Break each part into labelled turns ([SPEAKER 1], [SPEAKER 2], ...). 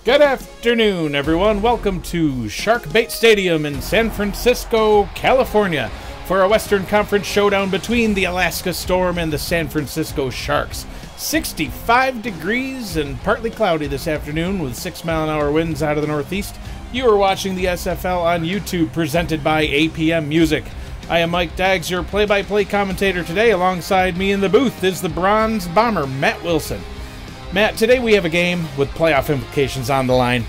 [SPEAKER 1] Good afternoon, everyone. Welcome to Shark Bait Stadium in San Francisco, California, for a Western Conference showdown between the Alaska Storm and the San Francisco Sharks. 65 degrees and partly cloudy this afternoon with 6-mile-an-hour winds out of the northeast. You are watching the SFL on YouTube, presented by APM Music. I am Mike Daggs, your play-by-play commentator today. Alongside me in the booth is the Bronze Bomber, Matt Willson. Matt, today we have a game with playoff implications on the line.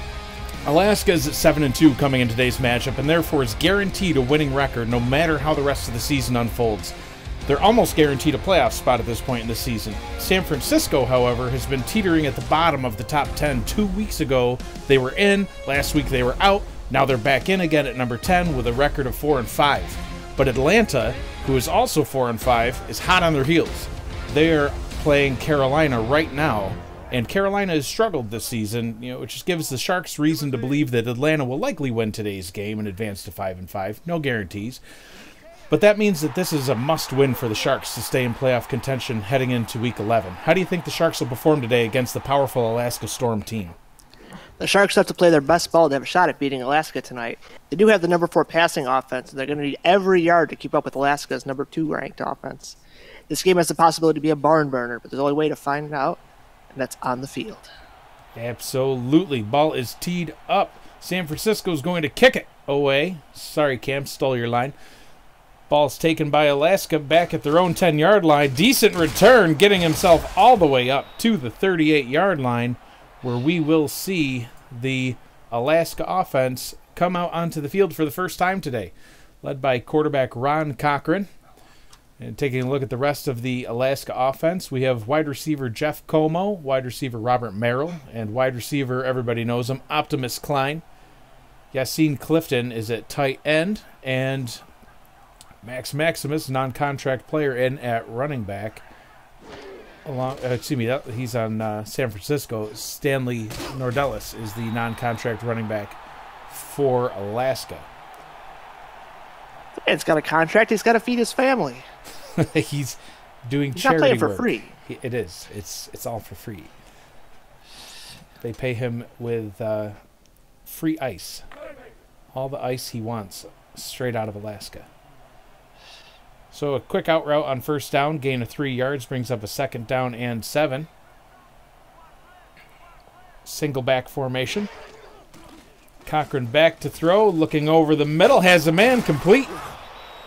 [SPEAKER 1] Alaska is at 7-2 coming in today's matchup, and therefore is guaranteed a winning record no matter how the rest of the season unfolds. They're almost guaranteed a playoff spot at this point in the season. San Francisco, however, has been teetering at the bottom of the top 10. 2 weeks ago, they were in. Last week, they were out. Now they're back in again at number 10 with a record of 4-5. But Atlanta, who is also 4-5, is hot on their heels. They are playing Carolina right now, and Carolina has struggled this season, which just gives the Sharks reason to believe that Atlanta will likely win today's game and advance to 5-5. No guarantees. But that means that this is a must-win for the Sharks to stay in playoff contention heading into Week 11. How do you think the Sharks will perform today against the powerful Alaska Storm team?
[SPEAKER 2] The Sharks have to play their best ball to have a shot at beating Alaska tonight. They do have the number 4 passing offense, and they're going to need every yard to keep up with Alaska's number 2 ranked offense. This game has the possibility to be a barn burner, but there's only way to find out, and that's on the field.
[SPEAKER 1] Absolutely. Ball is teed up. San Francisco's going to kick it away. Sorry, Cam, stole your line. Ball's taken by Alaska back at their own 10-yard line. Decent return, getting himself all the way up to the 38-yard line, where we will see the Alaska offense come out onto the field for the first time today, led by quarterback Ron Cochran. And taking a look at the rest of the Alaska offense, we have wide receiver Jeff Como, wide receiver Robert Merrill, and wide receiver, everybody knows him, Optimus Klein. Yassine Clifton is at tight end, and Max Maximus, non-contract player, in at running back. He's on San Francisco. Stanley Nordellis is the non-contract running back for Alaska.
[SPEAKER 2] It's got a contract. He's got to feed his family.
[SPEAKER 1] He's doing
[SPEAKER 2] He's
[SPEAKER 1] charity
[SPEAKER 2] not playing for
[SPEAKER 1] work.
[SPEAKER 2] free.
[SPEAKER 1] It is. It's all for free. They pay him with free ice. All the ice he wants, straight out of Alaska. So a quick out route on first down, gain of 3 yards, brings up a 2nd down and 7. Single back formation. Cochran back to throw, looking over the middle, has a man complete.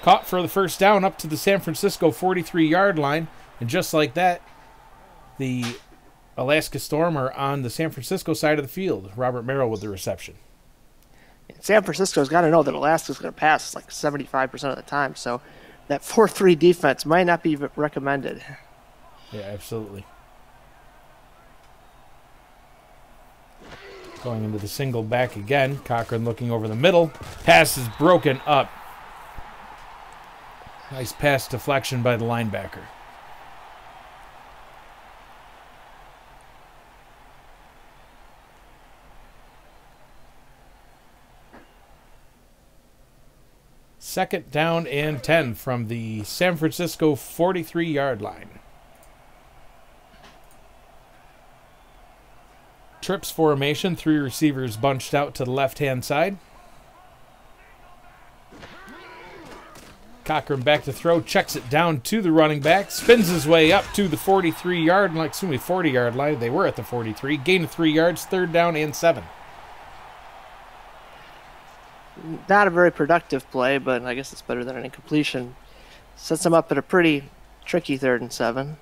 [SPEAKER 1] Caught for the first down up to the San Francisco 43-yard line. And just like that, the Alaska Storm are on the San Francisco side of the field. Robert Merrill with the reception.
[SPEAKER 2] San Francisco's got to know that Alaska's going to pass like 75% of the time, so that 4-3 defense might not be recommended.
[SPEAKER 1] Yeah, absolutely. Going into the single back again. Cochran looking over the middle. Pass is broken up. Nice pass deflection by the linebacker. Second down and 10 from the San Francisco 43-yard line. Trips formation, 3 receivers bunched out to the left-hand side. Cochran back to throw, checks it down to the running back, spins his way up to the 40-yard line. They were at the 43. Gain of 3 yards, 3rd down and 7.
[SPEAKER 2] Not a very productive play, but I guess it's better than an incompletion. Sets them up at a pretty tricky 3rd and 7.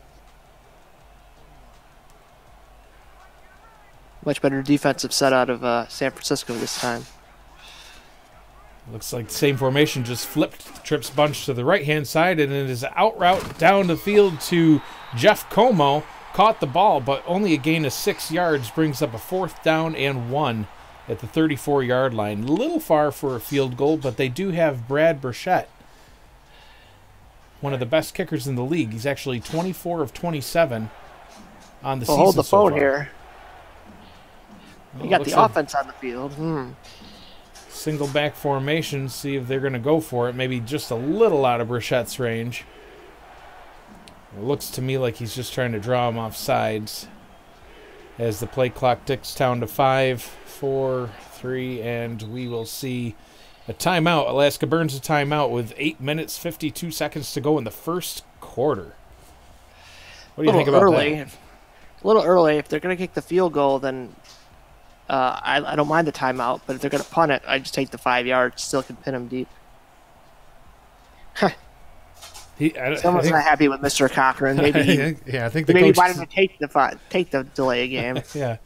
[SPEAKER 2] Much better defensive set out of San Francisco this time.
[SPEAKER 1] Looks like the same formation, just flipped. Trips bunch to the right-hand side, and it is out route down the field to Jeff Como. Caught the ball, but only a gain of 6 yards, brings up a 4th down and 1 at the 34-yard line. A little far for a field goal, but they do have Brad Burchett, one of the best kickers in the league. He's actually 24 of 27 on the season.
[SPEAKER 2] Hold the
[SPEAKER 1] so
[SPEAKER 2] phone
[SPEAKER 1] far.
[SPEAKER 2] here. You got the offense on the field.
[SPEAKER 1] Single back formation, see if they're going to go for it. Maybe just a little out of Burchett's range. It looks to me like he's just trying to draw him off sides. as the play clock ticks down to 5, 4, 3, and we will see a timeout. Alaska burns a timeout with 8 minutes, 52 seconds to go in the first quarter. What do you think about that?
[SPEAKER 2] A little early. If they're going to kick the field goal, then I don't mind the timeout. But if they're going to punt it, I just take the 5 yards. Still can pin them deep. Someone's not happy with Mr. Cochran. Maybe
[SPEAKER 1] I think the
[SPEAKER 2] maybe
[SPEAKER 1] coach
[SPEAKER 2] wanted to take the delay game.
[SPEAKER 1] yeah,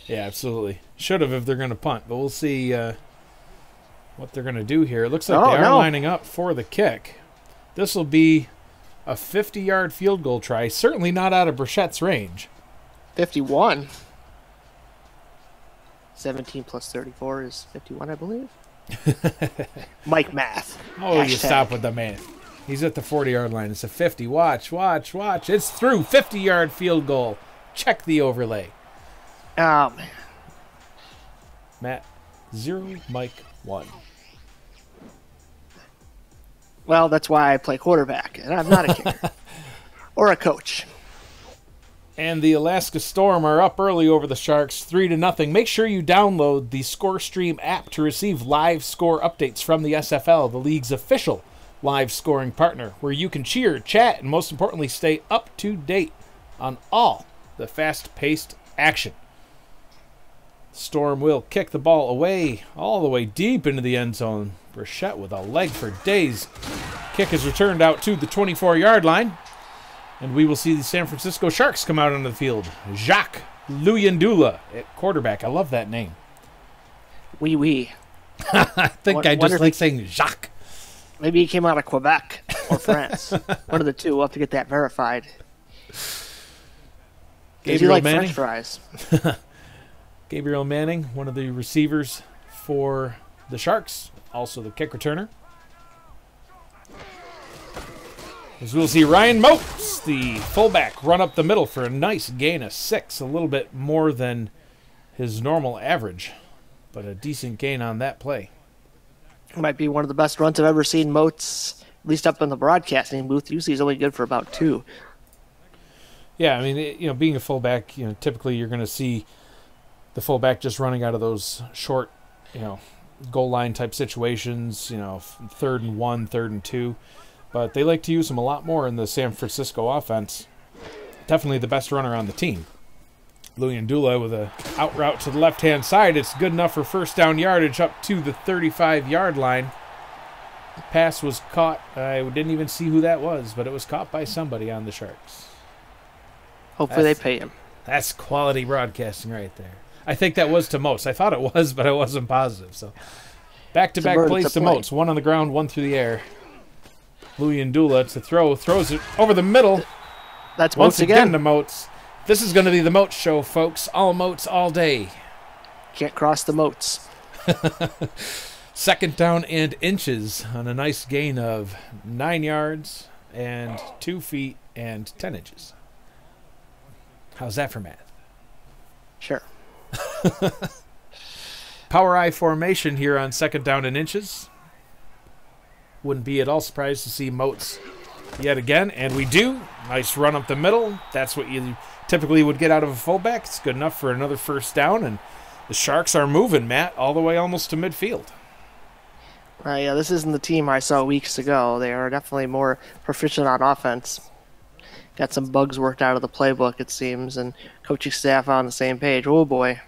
[SPEAKER 1] absolutely. Should have if they're going to punt. But we'll see what they're going to do here. It looks like they are lining up for the kick. This will be a 50-yard field goal try. Certainly not out of Brichette's range.
[SPEAKER 2] 51. 17 plus 34 is 51, I believe. Mike Math.
[SPEAKER 1] Oh, you stop with the math. He's at the 40-yard line. It's a 50. Watch. It's through. 50-yard field goal. Check the overlay.
[SPEAKER 2] Man.
[SPEAKER 1] Matt, 0. Mike, 1.
[SPEAKER 2] Well, that's why I play quarterback, and I'm not a kicker. Or a coach.
[SPEAKER 1] And the Alaska Storm are up early over the Sharks, 3-0. Make sure you download the ScoreStream app to receive live score updates from the SFL, the league's official live scoring partner, where you can cheer, chat, and most importantly, stay up to date on all the fast-paced action. Storm will kick the ball away, all the way deep into the end zone. Brichette with a leg for days. Kick is returned out to the 24-yard line. And we will see the San Francisco Sharks come out onto the field. Jacques Luyendula at quarterback. I love that name.
[SPEAKER 2] Oui.
[SPEAKER 1] I think I just like saying Jacques.
[SPEAKER 2] Maybe he came out of Quebec or France. One of the two. We'll have to get that verified. Does he like French fries?
[SPEAKER 1] Gabriel Manning, one of the receivers for the Sharks. Also the kick returner. As we'll see Ryan Moats, the fullback, run up the middle for a nice gain of 6. A little bit more than his normal average, but a decent gain on that play.
[SPEAKER 2] Might be one of the best runs I've ever seen Moats, at least up in the broadcasting booth. Usually he's only good for about 2.
[SPEAKER 1] Yeah, I mean, being a fullback, typically you're going to see the fullback just running out of those short, goal line type situations, 3rd and 1, 3rd and 2. But they like to use him a lot more in the San Francisco offense. Definitely the best runner on the team. Luyendula with a out route to the left-hand side. It's good enough for first down yardage up to the 35-yard line. The pass was caught. I didn't even see who that was, but it was caught by somebody on the Sharks.
[SPEAKER 2] Hopefully they pay him.
[SPEAKER 1] That's quality broadcasting right there. I think that was to Moats. I thought it was, but I wasn't positive. So back-to-back plays to Moats. One on the ground, one through the air. Luyendula to throw. Throws it over the middle.
[SPEAKER 2] That's Moats again
[SPEAKER 1] to Moats. This is going to be the Moats show, folks. All Moats all day.
[SPEAKER 2] Can't cross the Moats.
[SPEAKER 1] 2nd down and inches on a nice gain of 9 yards and 2 feet and 10 inches. How's that for math?
[SPEAKER 2] Sure.
[SPEAKER 1] Power I formation here on 2nd down and inches. Wouldn't be at all surprised to see Moats yet again, and we do. Nice run up the middle. That's what you typically would get out of a fullback. It's good enough for another first down, and the Sharks are moving, Matt, all the way almost to midfield.
[SPEAKER 2] Yeah, this isn't the team I saw weeks ago. They are definitely more proficient on offense. Got some bugs worked out of the playbook, it seems, and coaching staff on the same page. Oh, boy.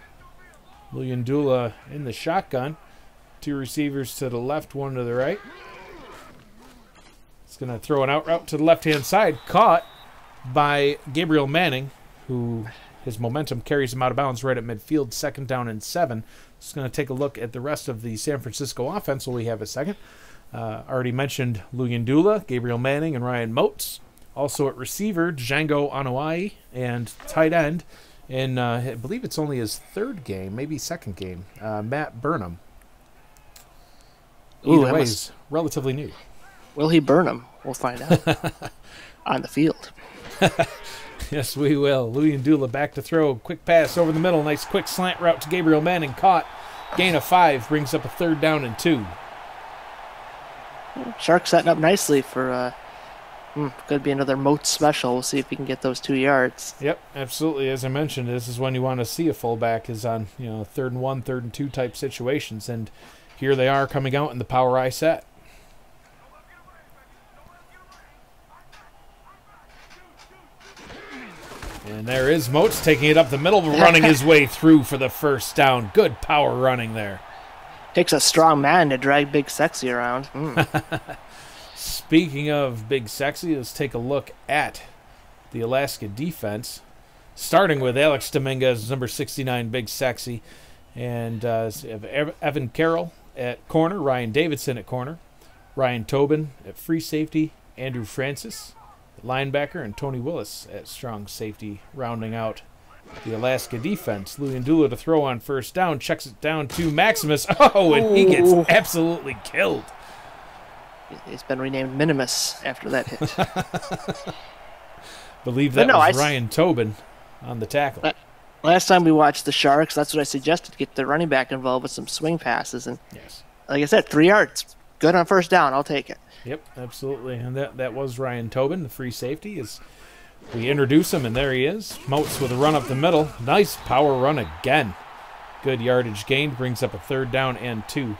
[SPEAKER 1] Luyendula in the shotgun. 2 receivers to the left, 1 to the right. He's going to throw an out route to the left-hand side. Caught by Gabriel Manning, who his momentum carries him out of bounds right at midfield. 2nd down and 7. Just going to take a look at the rest of the San Francisco offense while we have a second. Already mentioned Luyendula, Gabriel Manning, and Ryan Moats. Also at receiver, Django Anuai, and tight end, and I believe it's only his 3rd game, maybe 2nd game, Matt Burnham. Either way, he's relatively new.
[SPEAKER 2] Will he burn him? We'll find out on the field.
[SPEAKER 1] Yes, we will. Luyendula back to throw. Quick pass over the middle. Nice quick slant route to Gabriel Manning. Caught. Gain of 5. Brings up a 3rd down and 2.
[SPEAKER 2] Sharks setting up nicely for Could be another Moat special. We'll see if he can get those 2 yards.
[SPEAKER 1] Yep, absolutely. As I mentioned, this is when you want to see a fullback is on 3rd and 1, 3rd and 2 type situations, and here they are coming out in the power I set. And there is Moats taking it up the middle, running his way through for the first down. Good power running there.
[SPEAKER 2] Takes a strong man to drag Big Sexy around.
[SPEAKER 1] Speaking of Big Sexy, let's take a look at the Alaska defense, starting with Alex Dominguez, number 69, Big Sexy, and Evan Carroll at corner, Ryan Davidson at corner, Ryan Tobin at free safety, Andrew Francis at linebacker, and Tony Willis at strong safety, rounding out the Alaska defense. Louis Ndula to throw on first down, checks it down to Maximus. Oh, and he gets absolutely killed.
[SPEAKER 2] He's been renamed Minimus after that hit.
[SPEAKER 1] Believe that was Ryan Tobin on the tackle.
[SPEAKER 2] Last time we watched the Sharks, that's what I suggested, get the running back involved with some swing passes. And
[SPEAKER 1] yes,
[SPEAKER 2] like I said, 3 yards. Good on first down. I'll take it.
[SPEAKER 1] Yep, absolutely. And that was Ryan Tobin, the free safety. As we introduce him, and there he is. Moats with a run up the middle. Nice power run again. Good yardage gained. Brings up a 3rd down and 2.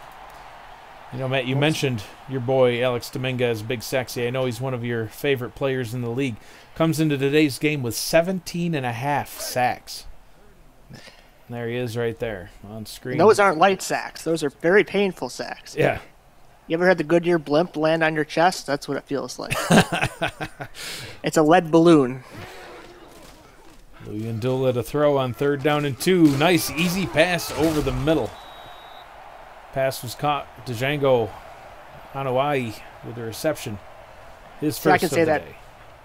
[SPEAKER 1] Matt, you mentioned your boy Alex Dominguez, Big Sexy. I know he's one of your favorite players in the league. Comes into today's game with 17.5 sacks. And there he is right there on screen.
[SPEAKER 2] And those aren't light sacks. Those are very painful sacks.
[SPEAKER 1] Yeah.
[SPEAKER 2] You ever had the Goodyear blimp land on your chest? That's what it feels like. It's a lead balloon.
[SPEAKER 1] Louis Ndula to throw on 3rd down and 2. Nice, easy pass over the middle. Pass was caught. Django Anawai with the reception. His first of the day.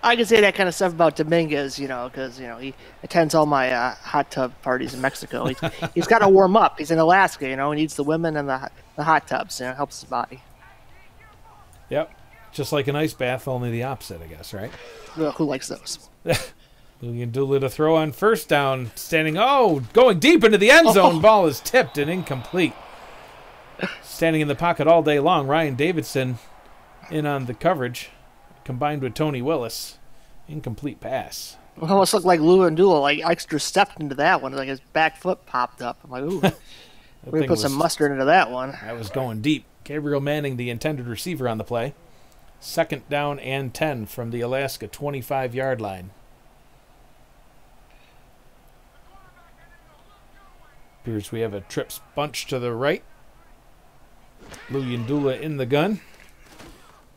[SPEAKER 2] I can say that kind of stuff about Dominguez, because, he attends all my hot tub parties in Mexico. He's got to warm up. He's in Alaska, he needs the women and the hot tubs, it helps his body.
[SPEAKER 1] Yep. Just like an ice bath, only the opposite, I guess, right?
[SPEAKER 2] Well, who likes those?
[SPEAKER 1] Louis Ndula to throw on first down. Going deep into the end zone. Ball is tipped and incomplete. Standing in the pocket all day long, Ryan Davidson in on the coverage, combined with Tony Willis. Incomplete pass.
[SPEAKER 2] It almost looked like Louis Ndula, extra stepped into that one, like his back foot popped up. I'm like, ooh, we're going to put some mustard into that one.
[SPEAKER 1] That was going deep. Gabriel Manning, the intended receiver on the play. 2nd down and 10 from the Alaska 25-yard line. Appears we have a trips bunch to the right. Louis Ndula in the gun.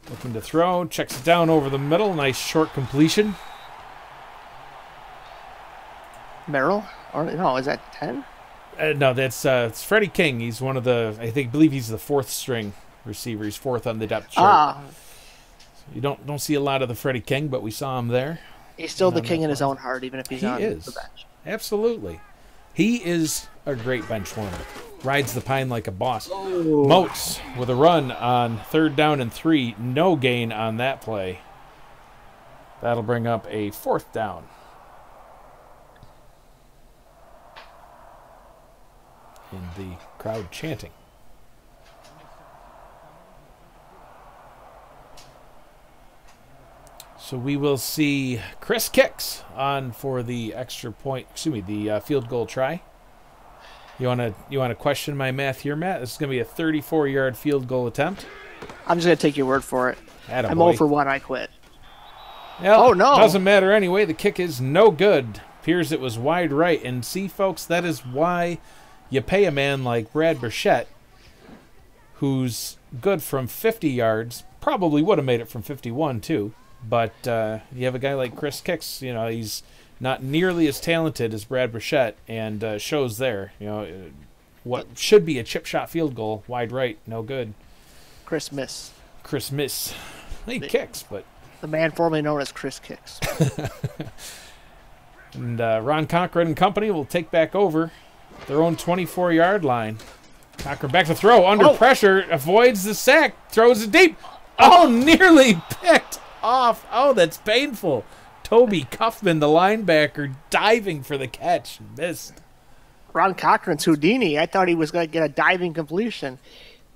[SPEAKER 1] Looking to throw. Checks it down over the middle. Nice short completion.
[SPEAKER 2] Merrill? Or no, is that 10?
[SPEAKER 1] No, that's it's Freddie King. He's one of the, I believe he's the 4th string receiver. He's 4th on the depth chart. You don't see a lot of the Freddie King, but we saw him there.
[SPEAKER 2] He's still the king in his own heart, even if he's on the bench.
[SPEAKER 1] Absolutely. He is a great bench warmer. Rides the pine like a boss. Moats with a run on 3rd down and 3. No gain on that play. That'll bring up a 4th down. And the crowd chanting. So we will see Chris Kicks on for the the field goal try. You wanna question my math here, Matt? This is gonna be a 34-yard field goal attempt.
[SPEAKER 2] I'm just gonna take your word for it.
[SPEAKER 1] Attaboy.
[SPEAKER 2] I'm 0 for 1. I quit.
[SPEAKER 1] Well,
[SPEAKER 2] oh no!
[SPEAKER 1] Doesn't matter anyway. The kick is no good. Appears it was wide right, and see, folks, that is why you pay a man like Brad Burchett, who's good from 50 yards. Probably would have made it from 51 too. But you have a guy like Chris Kicks. He's not nearly as talented as Brad Burchett, and shows there. What should be a chip shot field goal, wide right, no good.
[SPEAKER 2] Chris Miss.
[SPEAKER 1] He kicks, but
[SPEAKER 2] the man formerly known as Chris Kicks.
[SPEAKER 1] And Ron Cochran and company will take back over their own 24-yard line. Cochran back to throw under pressure, avoids the sack, throws it deep. Nearly picked off. That's painful. Toby Cuffman, the linebacker, diving for the catch, missed.
[SPEAKER 2] Ron Cochran's Houdini. I thought he was going to get a diving completion.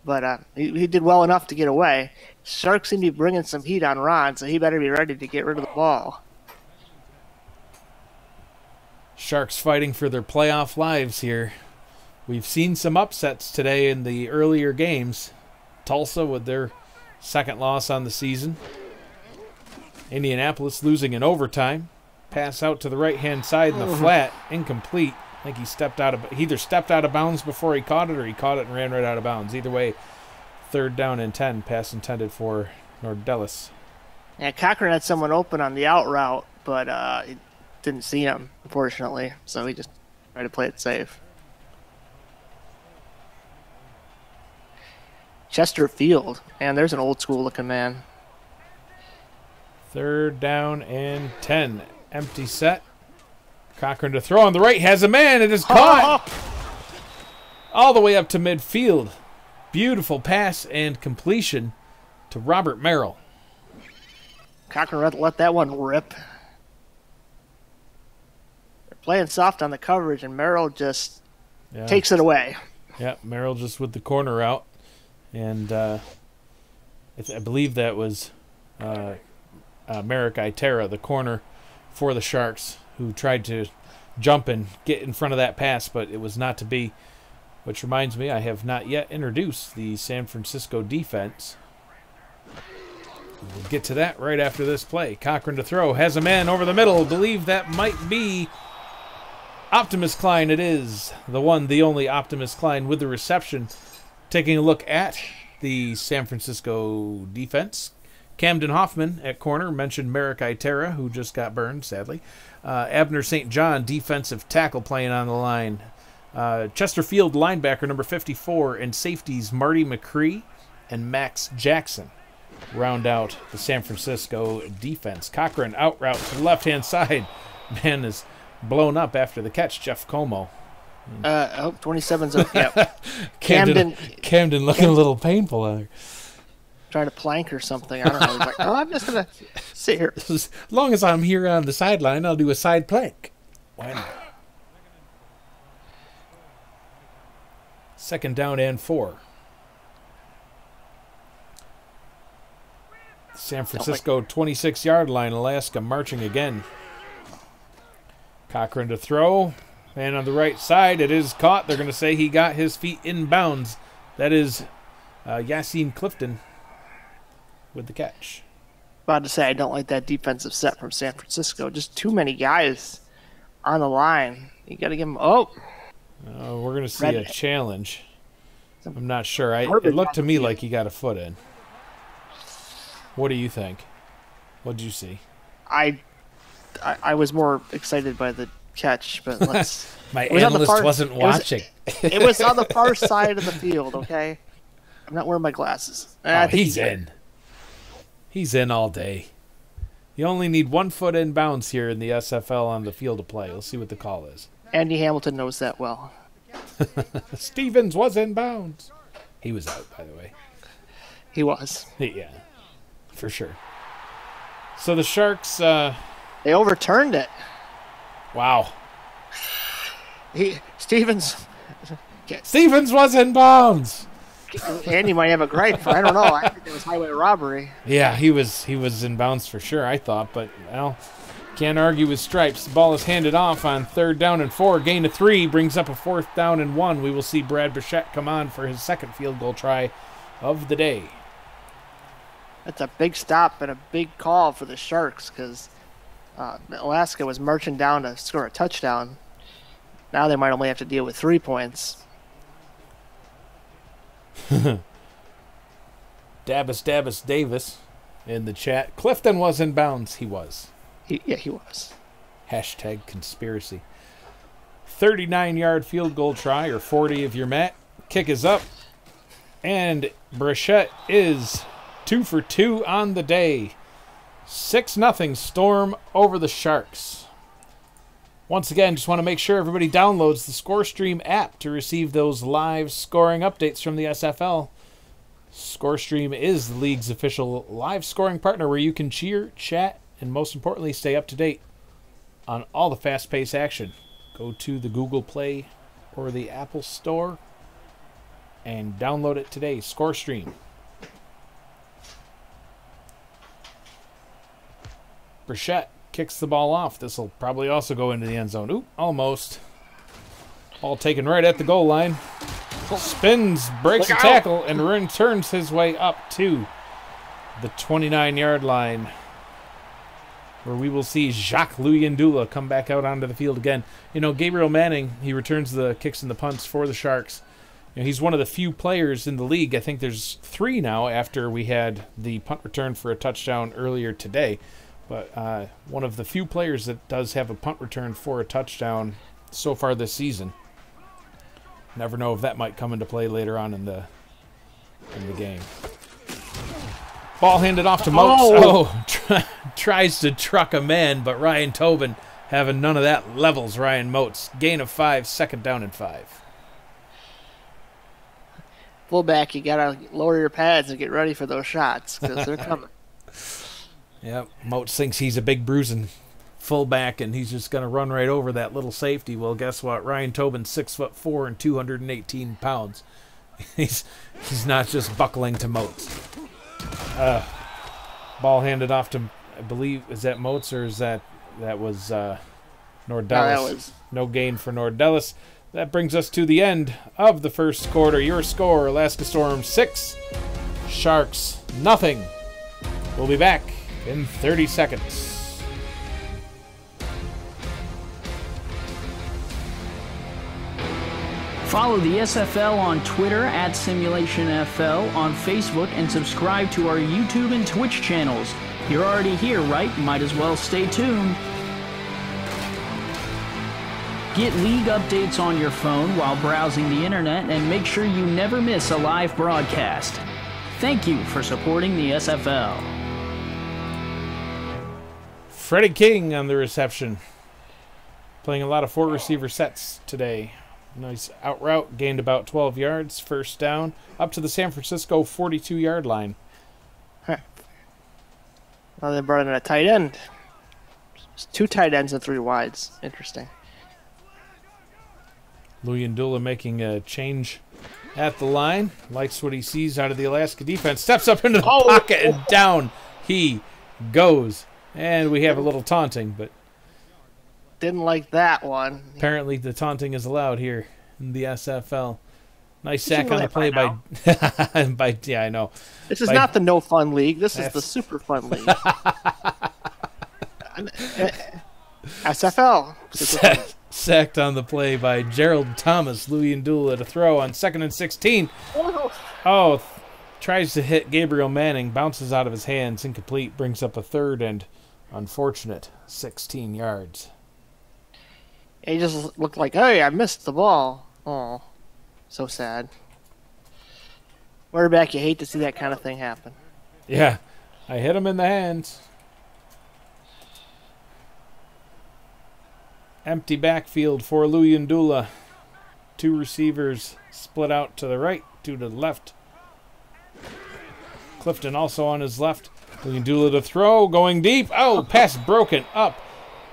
[SPEAKER 2] but he did well enough to get away. Sharks seem to be bringing some heat on Ron, so he better be ready to get rid of the ball.
[SPEAKER 1] Sharks fighting for their playoff lives here. We've seen some upsets today in the earlier games. Tulsa with their second loss on the season. Indianapolis losing in overtime. Pass out to the right-hand side in the flat. Incomplete. I think he either stepped out of bounds before he caught it, or he caught it and ran right out of bounds. Either way, 3rd down and 10. Pass intended for Nordellis.
[SPEAKER 2] Yeah, Cochran had someone open on the out route, but he didn't see him, unfortunately. So he just tried to play it safe. Chesterfield. Man, there's an old-school looking man.
[SPEAKER 1] 3rd down and 10. Empty set. Cochran to throw on the right. Has a man. It is caught. All the way up to midfield. Beautiful pass and completion to Robert Merrill.
[SPEAKER 2] Cochran let that one rip. They're playing soft on the coverage, and Merrill just takes it away.
[SPEAKER 1] Yeah, Merrill just with the corner out. And I believe that was Merrick Itera, the corner for the Sharks, who tried to jump and get in front of that pass, but it was not to be. Which reminds me, I have not yet introduced the San Francisco defense. We'll get to that right after this play. Cochran to throw. Has a man over the middle. Believe that might be Optimus Klein. It is the one, the only Optimus Klein with the reception. Taking a look at the San Francisco defense. Camden Hoffman at corner. Mentioned Merrick Itera, who just got burned, sadly. Abner St. John, defensive tackle, playing on the line. Chesterfield, linebacker, number 54. And safeties Marty McCree and Max Jackson round out the San Francisco defense. Cochran out route to the left-hand side. Man is blown up after the catch. Jeff Como.
[SPEAKER 2] 27's up. Yeah.
[SPEAKER 1] Camden looking a little painful out there.
[SPEAKER 2] Trying to plank or something. I don't know. He's like, I'm just going to sit here.
[SPEAKER 1] As long as I'm here on the sideline, I'll do a side plank. Why not? 2nd down and 4. San Francisco 26-yard line. Alaska marching again. Cochran to throw. And on the right side, it is caught. They're going to say he got his feet in bounds. That is Yassine Clifton with the catch.
[SPEAKER 2] About to say, I don't like that defensive set from San Francisco. Just too many guys on the line. You got to give them. Oh,
[SPEAKER 1] we're going to see a challenge. I'm not sure. It looked to me like he got a foot in. What do you think? What did you see?
[SPEAKER 2] I was more excited by the catch, but let's.
[SPEAKER 1] My analyst wasn't watching.
[SPEAKER 2] It was on the far side of the field. Okay, I'm not wearing my glasses.
[SPEAKER 1] I think he's in. He's in all day. You only need 1 foot in bounds here in the SFL on the field of play. Let's see what the call is.
[SPEAKER 2] Andy Hamilton knows that well.
[SPEAKER 1] Stevens was in bounds. He was out, by the way.
[SPEAKER 2] He was.
[SPEAKER 1] Yeah, for sure. So the Sharks.
[SPEAKER 2] They overturned it.
[SPEAKER 1] Wow.
[SPEAKER 2] Stevens
[SPEAKER 1] was in bounds.
[SPEAKER 2] Andy might have a gripe. I don't know. I think it was highway robbery.
[SPEAKER 1] Yeah, he was in bounds for sure, I thought. But, well, can't argue with stripes. The ball is handed off on 3rd down and 4. Gain of 3 brings up a 4th down and 1. We will see Brad Bichette come on for his 2nd field goal try of the day.
[SPEAKER 2] That's a big stop and a big call for the Sharks because Alaska was marching down to score a touchdown. Now they might only have to deal with 3 points.
[SPEAKER 1] Dabbus Davis in the chat. Clifton was in bounds. He was.
[SPEAKER 2] He was.
[SPEAKER 1] Hashtag conspiracy. 39-yard field goal try, or 40 if you're Matt. Kick is up. And Bichette is 2 for 2 on the day. 6-0 Storm over the Sharks. Once again, just want to make sure everybody downloads the ScoreStream app to receive those live scoring updates from the SFL. ScoreStream is the league's official live scoring partner where you can cheer, chat, and most importantly, stay up to date on all the fast-paced action. Go to the Google Play or the Apple Store and download it today. Score Stream. Burchett kicks the ball off. This will probably also go into the end zone. Oop, almost. Ball taken right at the goal line. Spins, breaks a tackle, and returns his way up to the 29-yard line, where we will see Jacques Luyendula come back out onto the field again. You know, Gabriel Manning, he returns the kicks and the punts for the Sharks. You know, he's one of the few players in the league. I think there's 3 now after we had the punt return for a touchdown earlier today. But one of the few players that does have a punt return for a touchdown so far this season. Never know if that might come into play later on in the game. Ball handed off to Moats. Tries to truck a man, but Ryan Tobin having none of that, levels Ryan Moats. Gain of 5, 2nd down and 5.
[SPEAKER 2] Fullback, you gotta lower your pads and get ready for those shots because they're coming.
[SPEAKER 1] Yep, Moats thinks he's a big bruising fullback and he's just going to run right over that little safety. Well, guess what? Ryan Tobin's 6'4" and 218 pounds. He's not just buckling to Moats. Ball handed off to, I believe, is that Moats or is that was Nordellis? No gain for Nordellis. That brings us to the end of the first quarter. Your score, Alaska Storm 6, Sharks nothing. We'll be back in 30 seconds.
[SPEAKER 3] Follow the SFL on Twitter at SimulationFL, on Facebook, and subscribe to our YouTube and Twitch channels. You're already here, right? Might as well stay tuned. Get league updates on your phone while browsing the internet, and make sure you never miss a live broadcast. Thank you for supporting the SFL.
[SPEAKER 1] Freddie King on the reception. Playing a lot of 4-receiver sets today. Nice out route, gained about 12 yards, 1st down, up to the San Francisco 42-yard line.
[SPEAKER 2] Well, they brought in a tight end. It's 2 tight ends and 3 wides. Interesting.
[SPEAKER 1] Luyendula making a change at the line. Likes what he sees out of the Alaska defense. Steps up into the pocket and down he goes. And we have a little taunting, but
[SPEAKER 2] didn't like that one.
[SPEAKER 1] Apparently the taunting is allowed here in the SFL. Nice sack on the play by yeah, I know.
[SPEAKER 2] This is not the no fun league. This is the super fun league. SFL.
[SPEAKER 1] Sacked on the play by Gerald Thomas. Luyendula to throw on 2nd and 16. Tries to hit Gabriel Manning. Bounces out of his hands. Incomplete. Brings up a 3rd and unfortunate 16 yards.
[SPEAKER 2] He just looked like, hey, I missed the ball. Oh, so sad. Quarterback, you hate to see that kind of thing happen.
[SPEAKER 1] Yeah, I hit him in the hands. Empty backfield for Luyendula. 2 receivers split out to the right, 2 to the left. Clifton also on his left. Luyendula to throw, going deep. Pass broken up.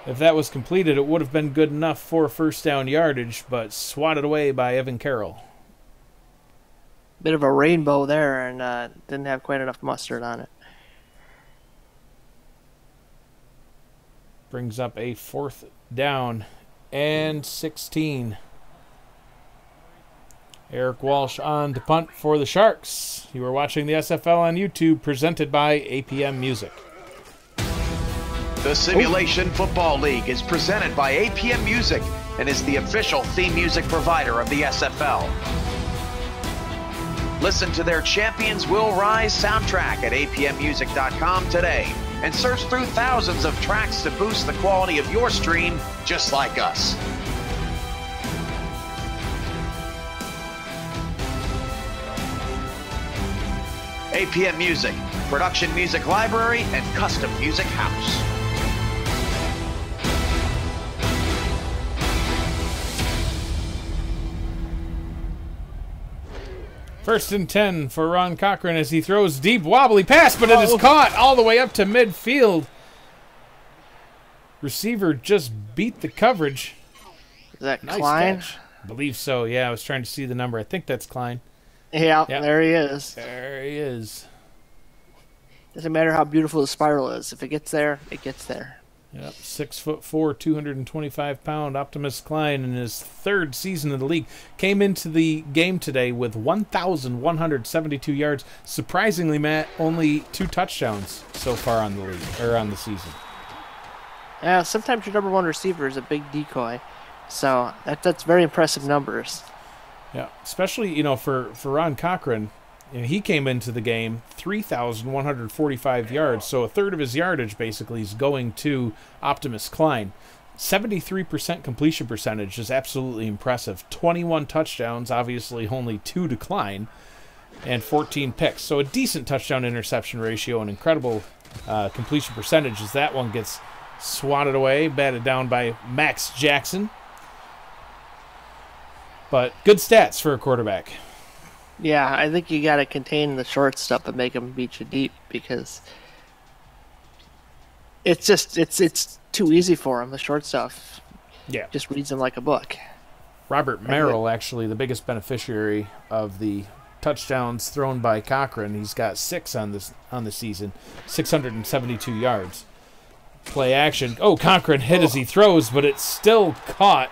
[SPEAKER 1] If that was completed, it would have been good enough for 1st down yardage, but swatted away by Evan Carroll.
[SPEAKER 2] Bit of a rainbow there, and didn't have quite enough mustard on it.
[SPEAKER 1] Brings up a 4th down and 16. Eric Walsh on to punt for the Sharks. You are watching the SFL on YouTube, presented by APM Music.
[SPEAKER 4] The Simulation Football League is presented by APM Music and is the official theme music provider of the SFL. Listen to their Champions Will Rise soundtrack at apmmusic.com today and search through thousands of tracks to boost the quality of your stream just like us. APM Music, production music library and custom music house.
[SPEAKER 1] First and 10 for Ron Cochran as he throws deep, wobbly pass, but it is caught all the way up to midfield. Receiver just beat the coverage.
[SPEAKER 2] Is that
[SPEAKER 1] Nice
[SPEAKER 2] Klein?
[SPEAKER 1] catch. I believe so, yeah. I was trying to see the number. I think that's Klein.
[SPEAKER 2] Yeah,
[SPEAKER 1] Yep.
[SPEAKER 2] there he is.
[SPEAKER 1] There he is.
[SPEAKER 2] Doesn't matter how beautiful the spiral is. If it gets there, it gets there.
[SPEAKER 1] Yep, 6'4", 225-pound Optimus Klein in his third season in the league came into the game today with 1,172 yards. Surprisingly, Matt, only 2 touchdowns so far on the league or on the season.
[SPEAKER 2] Yeah, sometimes your number one receiver is a big decoy, so that's very impressive numbers.
[SPEAKER 1] Yeah, especially for Ron Cochran. He came into the game 3,145 yards, so a third of his yardage basically is going to Optimus Klein. 73% completion percentage is absolutely impressive. 21 touchdowns, obviously only 2 to Klein, and 14 picks. So a decent touchdown-interception ratio, an incredible completion percentage as that one gets swatted away, batted down by Max Jackson. But good stats for a quarterback.
[SPEAKER 2] Yeah, I think you got to contain the short stuff and make them beat you deep because it's too easy for him. The short stuff, just reads him like a book.
[SPEAKER 1] Robert Merrill, actually, the biggest beneficiary of the touchdowns thrown by Cochran. He's got 6 on the season, 672 yards. Play action. Oh, Cochran hit as he throws, but it's still caught.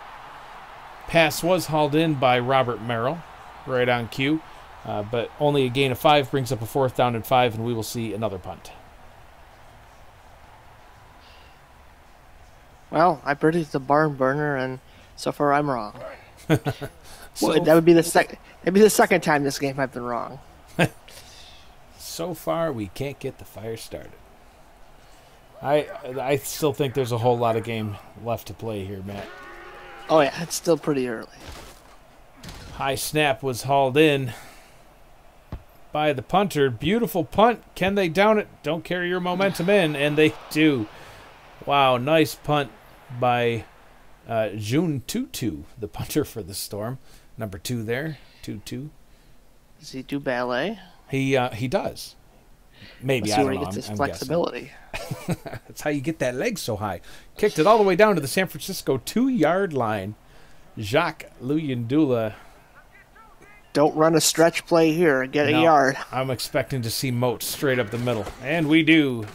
[SPEAKER 1] Pass was hauled in by Robert Merrill, right on cue. But only a gain of 5 brings up a 4th down and 5, and we will see another punt.
[SPEAKER 2] Well, I predicted the barn burner, and so far I'm wrong. Well, that would be the second. It'd be the second time this game I've been wrong.
[SPEAKER 1] So far, we can't get the fire started. I still think there's a whole lot of game left to play here, Matt.
[SPEAKER 2] Oh yeah, it's still pretty early.
[SPEAKER 1] High snap was hauled in by the punter. Beautiful punt. Can they down it? Don't carry your momentum in, and they do. Wow, nice punt by June Tutu, the punter for the Storm. Number 2 there, Tutu.
[SPEAKER 2] Does he do ballet?
[SPEAKER 1] He does. Maybe,
[SPEAKER 2] Let's
[SPEAKER 1] I
[SPEAKER 2] see
[SPEAKER 1] don't
[SPEAKER 2] where
[SPEAKER 1] know.
[SPEAKER 2] he gets his
[SPEAKER 1] I'm
[SPEAKER 2] flexibility.
[SPEAKER 1] That's how you get that leg so high. Kicked it all the way down to the San Francisco 2-yard line. Jacques Luyendula.
[SPEAKER 2] Don't run a stretch play here and get a yard.
[SPEAKER 1] I'm expecting to see Moats straight up the middle. And we do.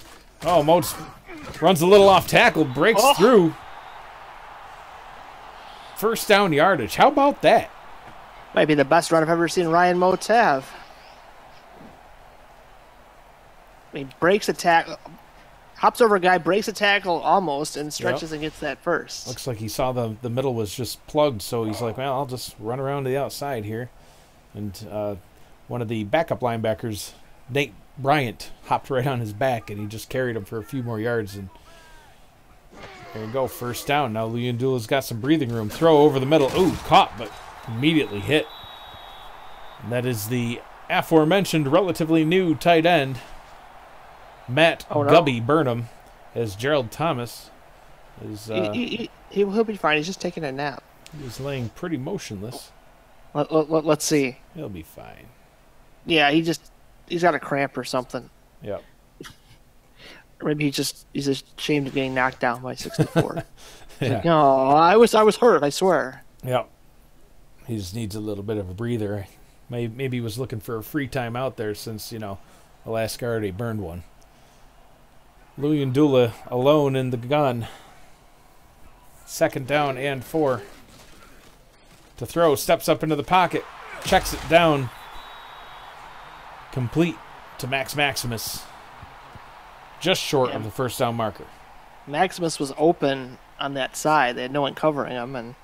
[SPEAKER 1] Oh, Moats runs a little off tackle, breaks through. First down yardage. How about that?
[SPEAKER 2] Might be the best run I've ever seen Ryan Moats have. He breaks a tackle, hops over a guy, breaks a tackle almost, and stretches and gets that first.
[SPEAKER 1] Looks like he saw the middle was just plugged, so he's like, well, I'll just run around to the outside here. And one of the backup linebackers, Nate Bryant, hopped right on his back, and he just carried him for a few more yards. And there you go, first down. Now Luyendula's got some breathing room. Throw over the middle. Ooh, caught, but immediately hit. And that is the aforementioned relatively new tight end, Matt Gubby Burnham, as Gerald Thomas is.
[SPEAKER 2] He'll be fine. He's just taking a nap.
[SPEAKER 1] He's laying pretty motionless.
[SPEAKER 2] Let's see.
[SPEAKER 1] He'll be fine.
[SPEAKER 2] Yeah, he's got a cramp or something.
[SPEAKER 1] Yep.
[SPEAKER 2] Or maybe he's ashamed of getting knocked down by 64. Yeah. Like, oh, I was hurt. I swear.
[SPEAKER 1] Yep. He just needs a little bit of a breather. Maybe he was looking for a free time out there since Alaska already burned one. Luyendula alone in the gun. 2nd down and 4. To throw, steps up into the pocket, checks it down. Complete to Max Maximus. Just short of the first down marker.
[SPEAKER 2] Maximus was open on that side. They had no one covering him, and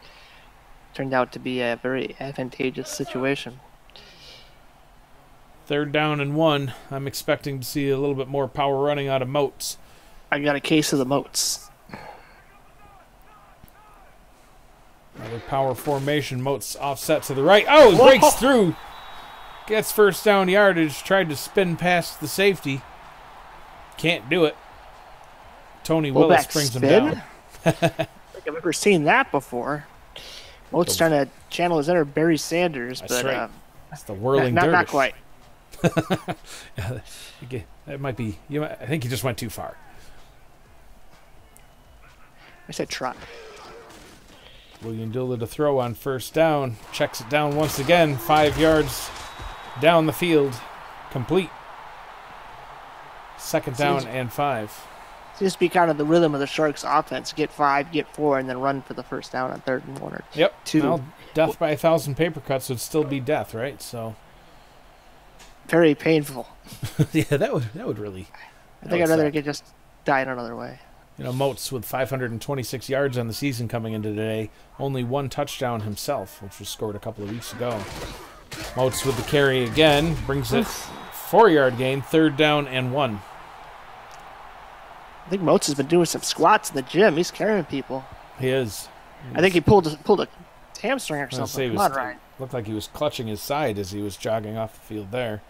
[SPEAKER 2] turned out to be a very advantageous situation.
[SPEAKER 1] 3rd down and 1. I'm expecting to see a little bit more power running out of Moats.
[SPEAKER 2] I got a case of the Moats.
[SPEAKER 1] Another power formation. Moats offset to the right. Oh, he breaks through. Gets first down yardage. Tried to spin past the safety. Can't do it. Tony Willis brings him down.
[SPEAKER 2] I've never seen that before. Moats trying to channel his inner Barry Sanders,
[SPEAKER 1] That's
[SPEAKER 2] but
[SPEAKER 1] right. That's the whirling
[SPEAKER 2] not
[SPEAKER 1] dervish.
[SPEAKER 2] quite.
[SPEAKER 1] That might be. I think he just went too far.
[SPEAKER 2] I said try.
[SPEAKER 1] Luyendula to throw on first down. Checks it down once again. 5 yards Down the field. Complete. Second down and 5.
[SPEAKER 2] Seems to be kind of the rhythm of the Sharks offense. Get 5, get 4, and then run for the first down on 3rd and 1 or 2.
[SPEAKER 1] Well, death by 1,000 paper cuts would still be death, right? So
[SPEAKER 2] very painful.
[SPEAKER 1] yeah, that would really.
[SPEAKER 2] I think I'd rather just die in another way.
[SPEAKER 1] Moats with 526 yards on the season coming into today. Only 1 touchdown himself, which was scored a couple of weeks ago. Moats with the carry again. Brings it 4-yard gain. 3rd down and 1.
[SPEAKER 2] I think Moats has been doing some squats in the gym. He's carrying people.
[SPEAKER 1] He is.
[SPEAKER 2] I think he pulled a hamstring or something. Come on, Ryan.
[SPEAKER 1] Looked like he was clutching his side as he was jogging off the field there.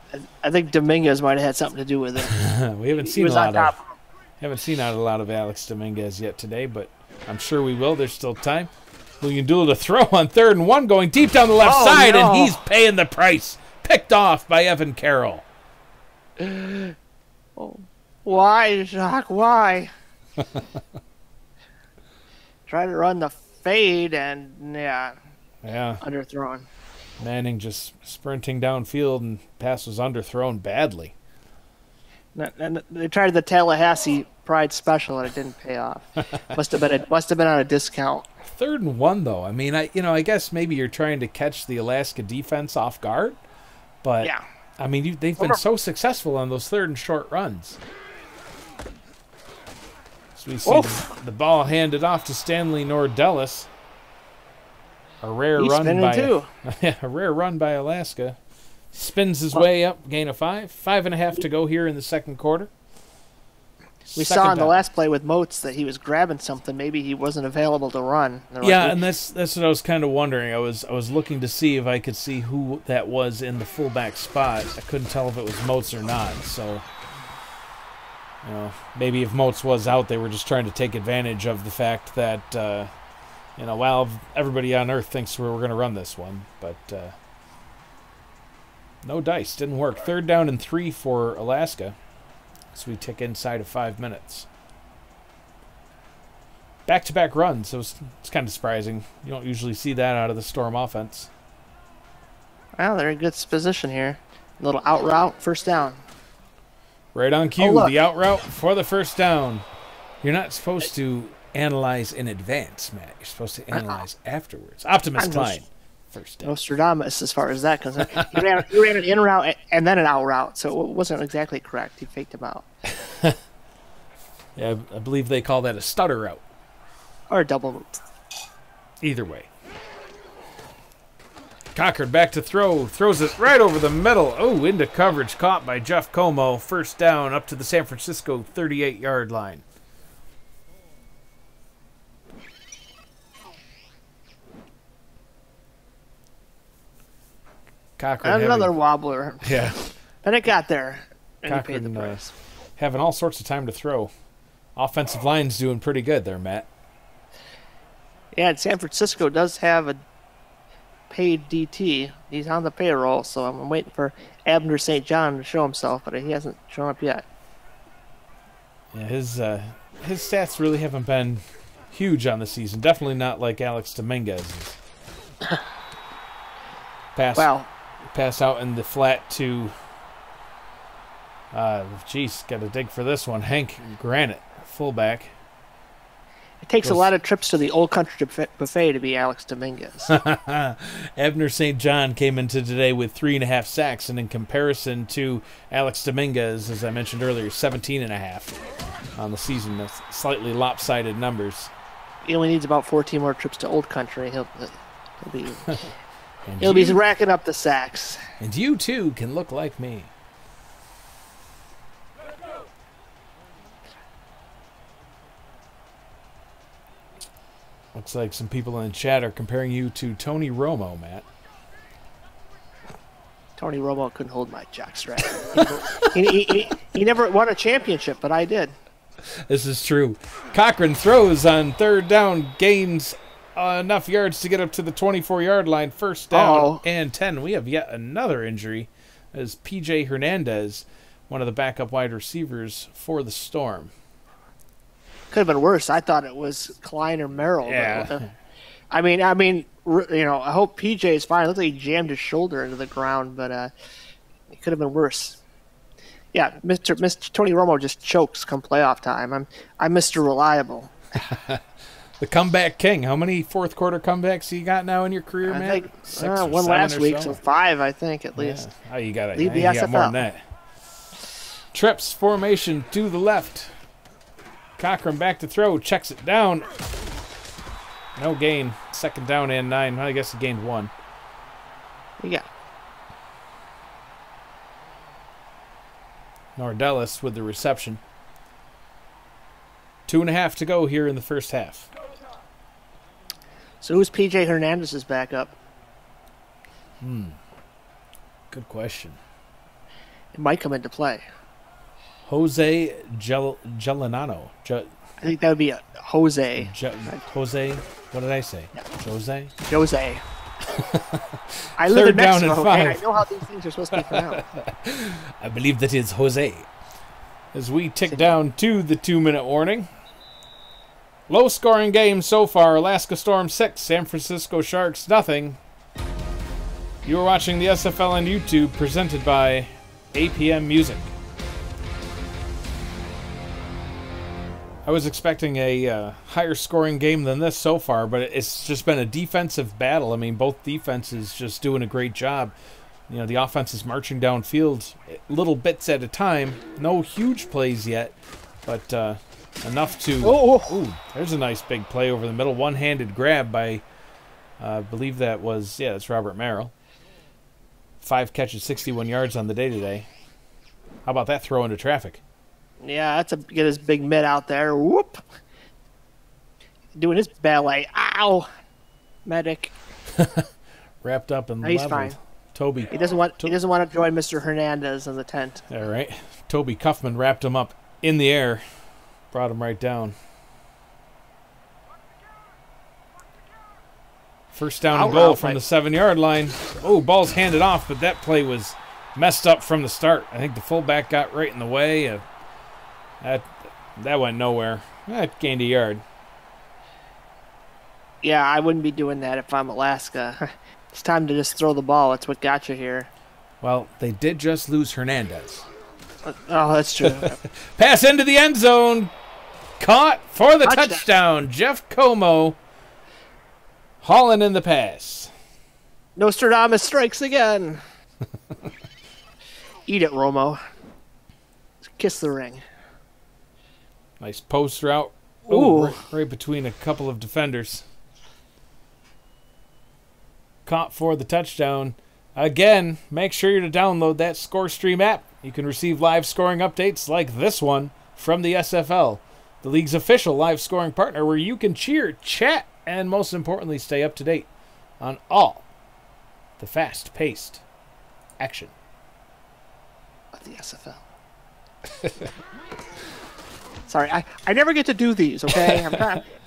[SPEAKER 2] I think Dominguez might have had something to do with it.
[SPEAKER 1] We haven't seen a lot of Alex Dominguez yet today, but I'm sure we will. There's still time. William Dooley to throw on 3rd and 1, going deep down the left side, and he's paying the price. Picked off by Evan Carroll.
[SPEAKER 2] Oh. Why, Jacques? Why? Try to run the fade and, underthrown.
[SPEAKER 1] Manning just sprinting downfield, and pass was underthrown badly.
[SPEAKER 2] And they tried the Tallahassee Pride Special, and it didn't pay off. Must have been on a discount.
[SPEAKER 1] 3rd and 1, though. I mean, I guess maybe you're trying to catch the Alaska defense off guard, but I mean, they've been so successful on those 3rd and short runs. So we see the ball handed off to Stanley Nordellis. A rare run by Alaska. Spins his way up, gain of 5. 5.5 to go here in the second quarter.
[SPEAKER 2] We saw in the last play with Moats that he was grabbing something. Maybe he wasn't available to run.
[SPEAKER 1] And that's what I was kind of wondering. I was looking to see if I could see who that was in the fullback spot. I couldn't tell if it was Moats or not. So, maybe if Moats was out, they were just trying to take advantage of the fact that, everybody on Earth thinks we're going to run this one. But no dice. Didn't work. 3rd down and 3 for Alaska. So we tick inside of 5 minutes. Back-to-back runs. So it's kind of surprising. You don't usually see that out of the Storm offense.
[SPEAKER 2] Well, they're in good position here. A little out route, first down.
[SPEAKER 1] Right on cue. The out route for the first down. You're not supposed to analyze in advance, Matt. You're supposed to analyze afterwards. Optimus Klein. First down.
[SPEAKER 2] Nostradamus as far as that concerned. He ran an in route and then an out route, so it wasn't exactly correct. He faked him out.
[SPEAKER 1] Yeah, I believe they call that a stutter route.
[SPEAKER 2] Or a double move.
[SPEAKER 1] Either way. Cochran back to throw. Throws it right over the middle. Oh, into coverage. Caught by Jeff Como. First down up to the San Francisco 38-yard line. Cochran
[SPEAKER 2] another wobbler.
[SPEAKER 1] Yeah.
[SPEAKER 2] But it got there. And
[SPEAKER 1] Cochran,
[SPEAKER 2] he paid the price.
[SPEAKER 1] Having all sorts of time to throw. Offensive line's doing pretty good there, Matt.
[SPEAKER 2] Yeah, and San Francisco does have a paid DT. He's on the payroll, so I'm waiting for Abner St. John to show himself, but he hasn't shown up yet.
[SPEAKER 1] Yeah, his stats really haven't been huge on the season. Definitely not like Alex Dominguez's. Pass out in the flat to, got to dig for this one. Hank Granite, fullback.
[SPEAKER 2] It takes a lot of trips to the Old Country Buffet to be Alex Dominguez.
[SPEAKER 1] Abner St. John came into today with 3.5 sacks, and in comparison to Alex Dominguez, as I mentioned earlier, 17.5 on the season. That's slightly lopsided numbers.
[SPEAKER 2] He only needs about 14 more trips to Old Country. He'll be racking up the sacks.
[SPEAKER 1] And you, too, can look like me. Looks like some people in the chat are comparing you to Tony Romo, Matt.
[SPEAKER 2] Tony Romo couldn't hold my jockstrap. He never won a championship, but I did.
[SPEAKER 1] This is true. Cochran throws on 3rd down, gains enough yards to get up to the 24-yard line. First down and 10. We have yet another injury as P.J. Hernandez, one of the backup wide receivers for the Storm.
[SPEAKER 2] Could have been worse. I thought it was Klein or Merrill.
[SPEAKER 1] Yeah.
[SPEAKER 2] But, I mean, I hope PJ is fine. It looks like he jammed his shoulder into the ground, but It could have been worse. Yeah, Mr. Tony Romo just chokes come playoff time. I'm Mr. Reliable.
[SPEAKER 1] The comeback king. How many fourth quarter comebacks you got now in your career, man?
[SPEAKER 2] I think
[SPEAKER 1] Six or
[SPEAKER 2] one
[SPEAKER 1] seven
[SPEAKER 2] last
[SPEAKER 1] or
[SPEAKER 2] week,
[SPEAKER 1] so?
[SPEAKER 2] so 5, I think, at least.
[SPEAKER 1] Oh, you got
[SPEAKER 2] Leave the
[SPEAKER 1] got more
[SPEAKER 2] SFL.
[SPEAKER 1] than that. Trips formation to the left. Cochran back to throw. Checks it down. No gain. Second down and 9. Well, I guess he gained 1.
[SPEAKER 2] Yeah.
[SPEAKER 1] Nordellis with the reception. 2.5 to go here in the first half.
[SPEAKER 2] So who's P.J. Hernandez's backup?
[SPEAKER 1] Good question.
[SPEAKER 2] It might come into play.
[SPEAKER 1] Jose Gelinano.
[SPEAKER 2] I think that would be a Jose.
[SPEAKER 1] Jose, what did I say?
[SPEAKER 2] Yeah.
[SPEAKER 1] Jose?
[SPEAKER 2] Jose. I live in
[SPEAKER 1] Third down and
[SPEAKER 2] Mexico, okay?
[SPEAKER 1] 5.
[SPEAKER 2] I know how these things are supposed to be pronounced.
[SPEAKER 1] I believe that is Jose. As we tick down to the 2-minute warning. Low scoring game so far. Alaska Storm 6, San Francisco Sharks nothing. You are watching the SFL on YouTube, presented by APM Music. I was expecting a higher scoring game than this so far, but it's just been a defensive battle. I mean, both defenses just doing a great job. You know, the offense is marching downfield little bits at a time. No huge plays yet, but enough to... Ooh, there's a nice big play over the middle. One-handed grab by, I believe that was, that's Robert Merrill. 5 catches, 61 yards on the day today. How about that throw into traffic?
[SPEAKER 2] Yeah, get his big mitt out there. Whoop. Doing his ballet. Ow. Medic.
[SPEAKER 1] Wrapped up and
[SPEAKER 2] He's
[SPEAKER 1] leveled.
[SPEAKER 2] fine.
[SPEAKER 1] Toby.
[SPEAKER 2] He doesn't want to join Mr. Hernandez in the tent.
[SPEAKER 1] All right. Toby Kaufman wrapped him up in the air. Brought him right down. First down and goal from the 7-yard line. Oh, ball's handed off, but that play was messed up from the start. I think the fullback got right in the way. That went nowhere. That gained a yard.
[SPEAKER 2] Yeah, I wouldn't be doing that if I'm Alaska. It's time to just throw the ball. That's what got you here.
[SPEAKER 1] Well, they did just lose Hernandez.
[SPEAKER 2] Oh, that's true.
[SPEAKER 1] Pass into the end zone. Caught for the touchdown. Jeff Como hauling in the pass.
[SPEAKER 2] Nostradamus strikes again. Eat it, Romo. Kiss the ring.
[SPEAKER 1] Nice post route.
[SPEAKER 2] Ooh.
[SPEAKER 1] Right between a couple of defenders. Caught for the touchdown. Again, make sure to download that ScoreStream app. You can receive live scoring updates like this one from the SFL, the league's official live scoring partner, where you can cheer, chat, and most importantly, stay up to date on all the fast-paced action
[SPEAKER 2] of the SFL. Sorry, I never get to do these, okay? I'm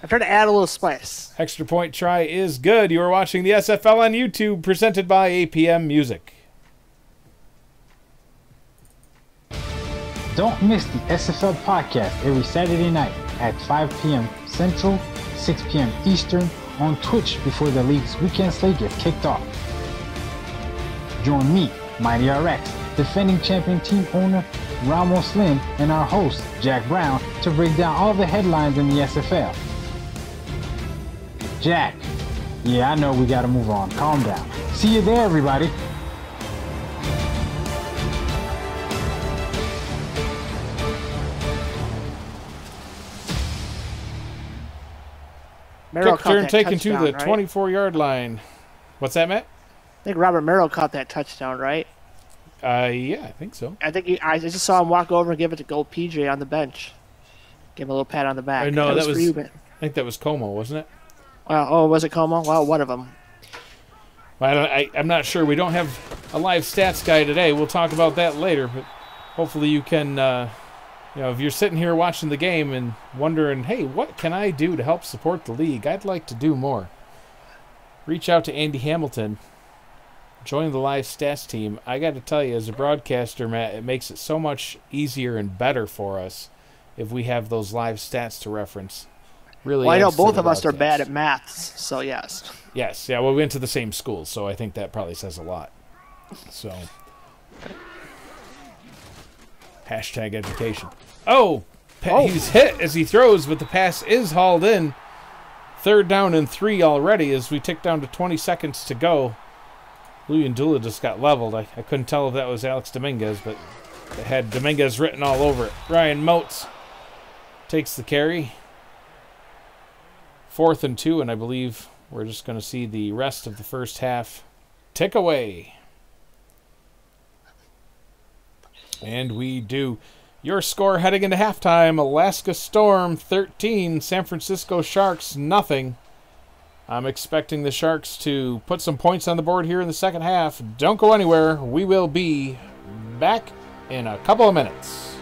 [SPEAKER 2] trying to add a little spice.
[SPEAKER 1] Extra point try is good. You are watching the SFL on YouTube, presented by APM Music.
[SPEAKER 5] Don't miss the SFL podcast every Saturday night at 5 p.m. Central, 6 p.m. Eastern on Twitch before the league's weekend slate gets kicked off. Join me, Mighty RX, defending champion team owner Ramos Lynn, and our host, Jack Brown, to break down all the headlines in the SFL. Jack, yeah, I know we gotta move on. Calm down. See you there, everybody.
[SPEAKER 1] Kick turn taken to the 24-yard line. What's that, Matt?
[SPEAKER 2] I think Robert Merrill caught that touchdown, right?
[SPEAKER 1] Yeah, I think so.
[SPEAKER 2] I just saw him walk over and give it to Gold PJ on the bench. Give him a little pat on the back.
[SPEAKER 1] No, that was
[SPEAKER 2] for you, man.
[SPEAKER 1] I think that was Como, wasn't it?
[SPEAKER 2] Well, was it Como? Well, one of them.
[SPEAKER 1] Well, I'm not sure. We don't have a live stats guy today. We'll talk about that later. But hopefully you can, if you're sitting here watching the game and wondering, hey, what can I do to help support the league? I'd like to do more. Reach out to Andy Hamilton. Join the live stats team. I got to tell you, as a broadcaster, Matt, it makes it so much easier and better for us if we have those live stats to reference. Really,
[SPEAKER 2] well, I know both of us are bad at maths, so yes.
[SPEAKER 1] Yes, yeah. Well, we went to the same school, so I think that probably says a lot. So, Hashtag education. Oh, he's hit as he throws, but the pass is hauled in. 3rd down and 3 already as we tick down to 20 seconds to go. Luyendula just got leveled. I couldn't tell if that was Alex Dominguez, but it had Dominguez written all over it. Ryan Moats takes the carry. 4th and 2, and I believe we're just going to see the rest of the first half tick away. And we do. Your score heading into halftime: Alaska Storm 13, San Francisco Sharks nothing. I'm expecting the Sharks to put some points on the board here in the second half. Don't go anywhere. We will be back in a couple of minutes.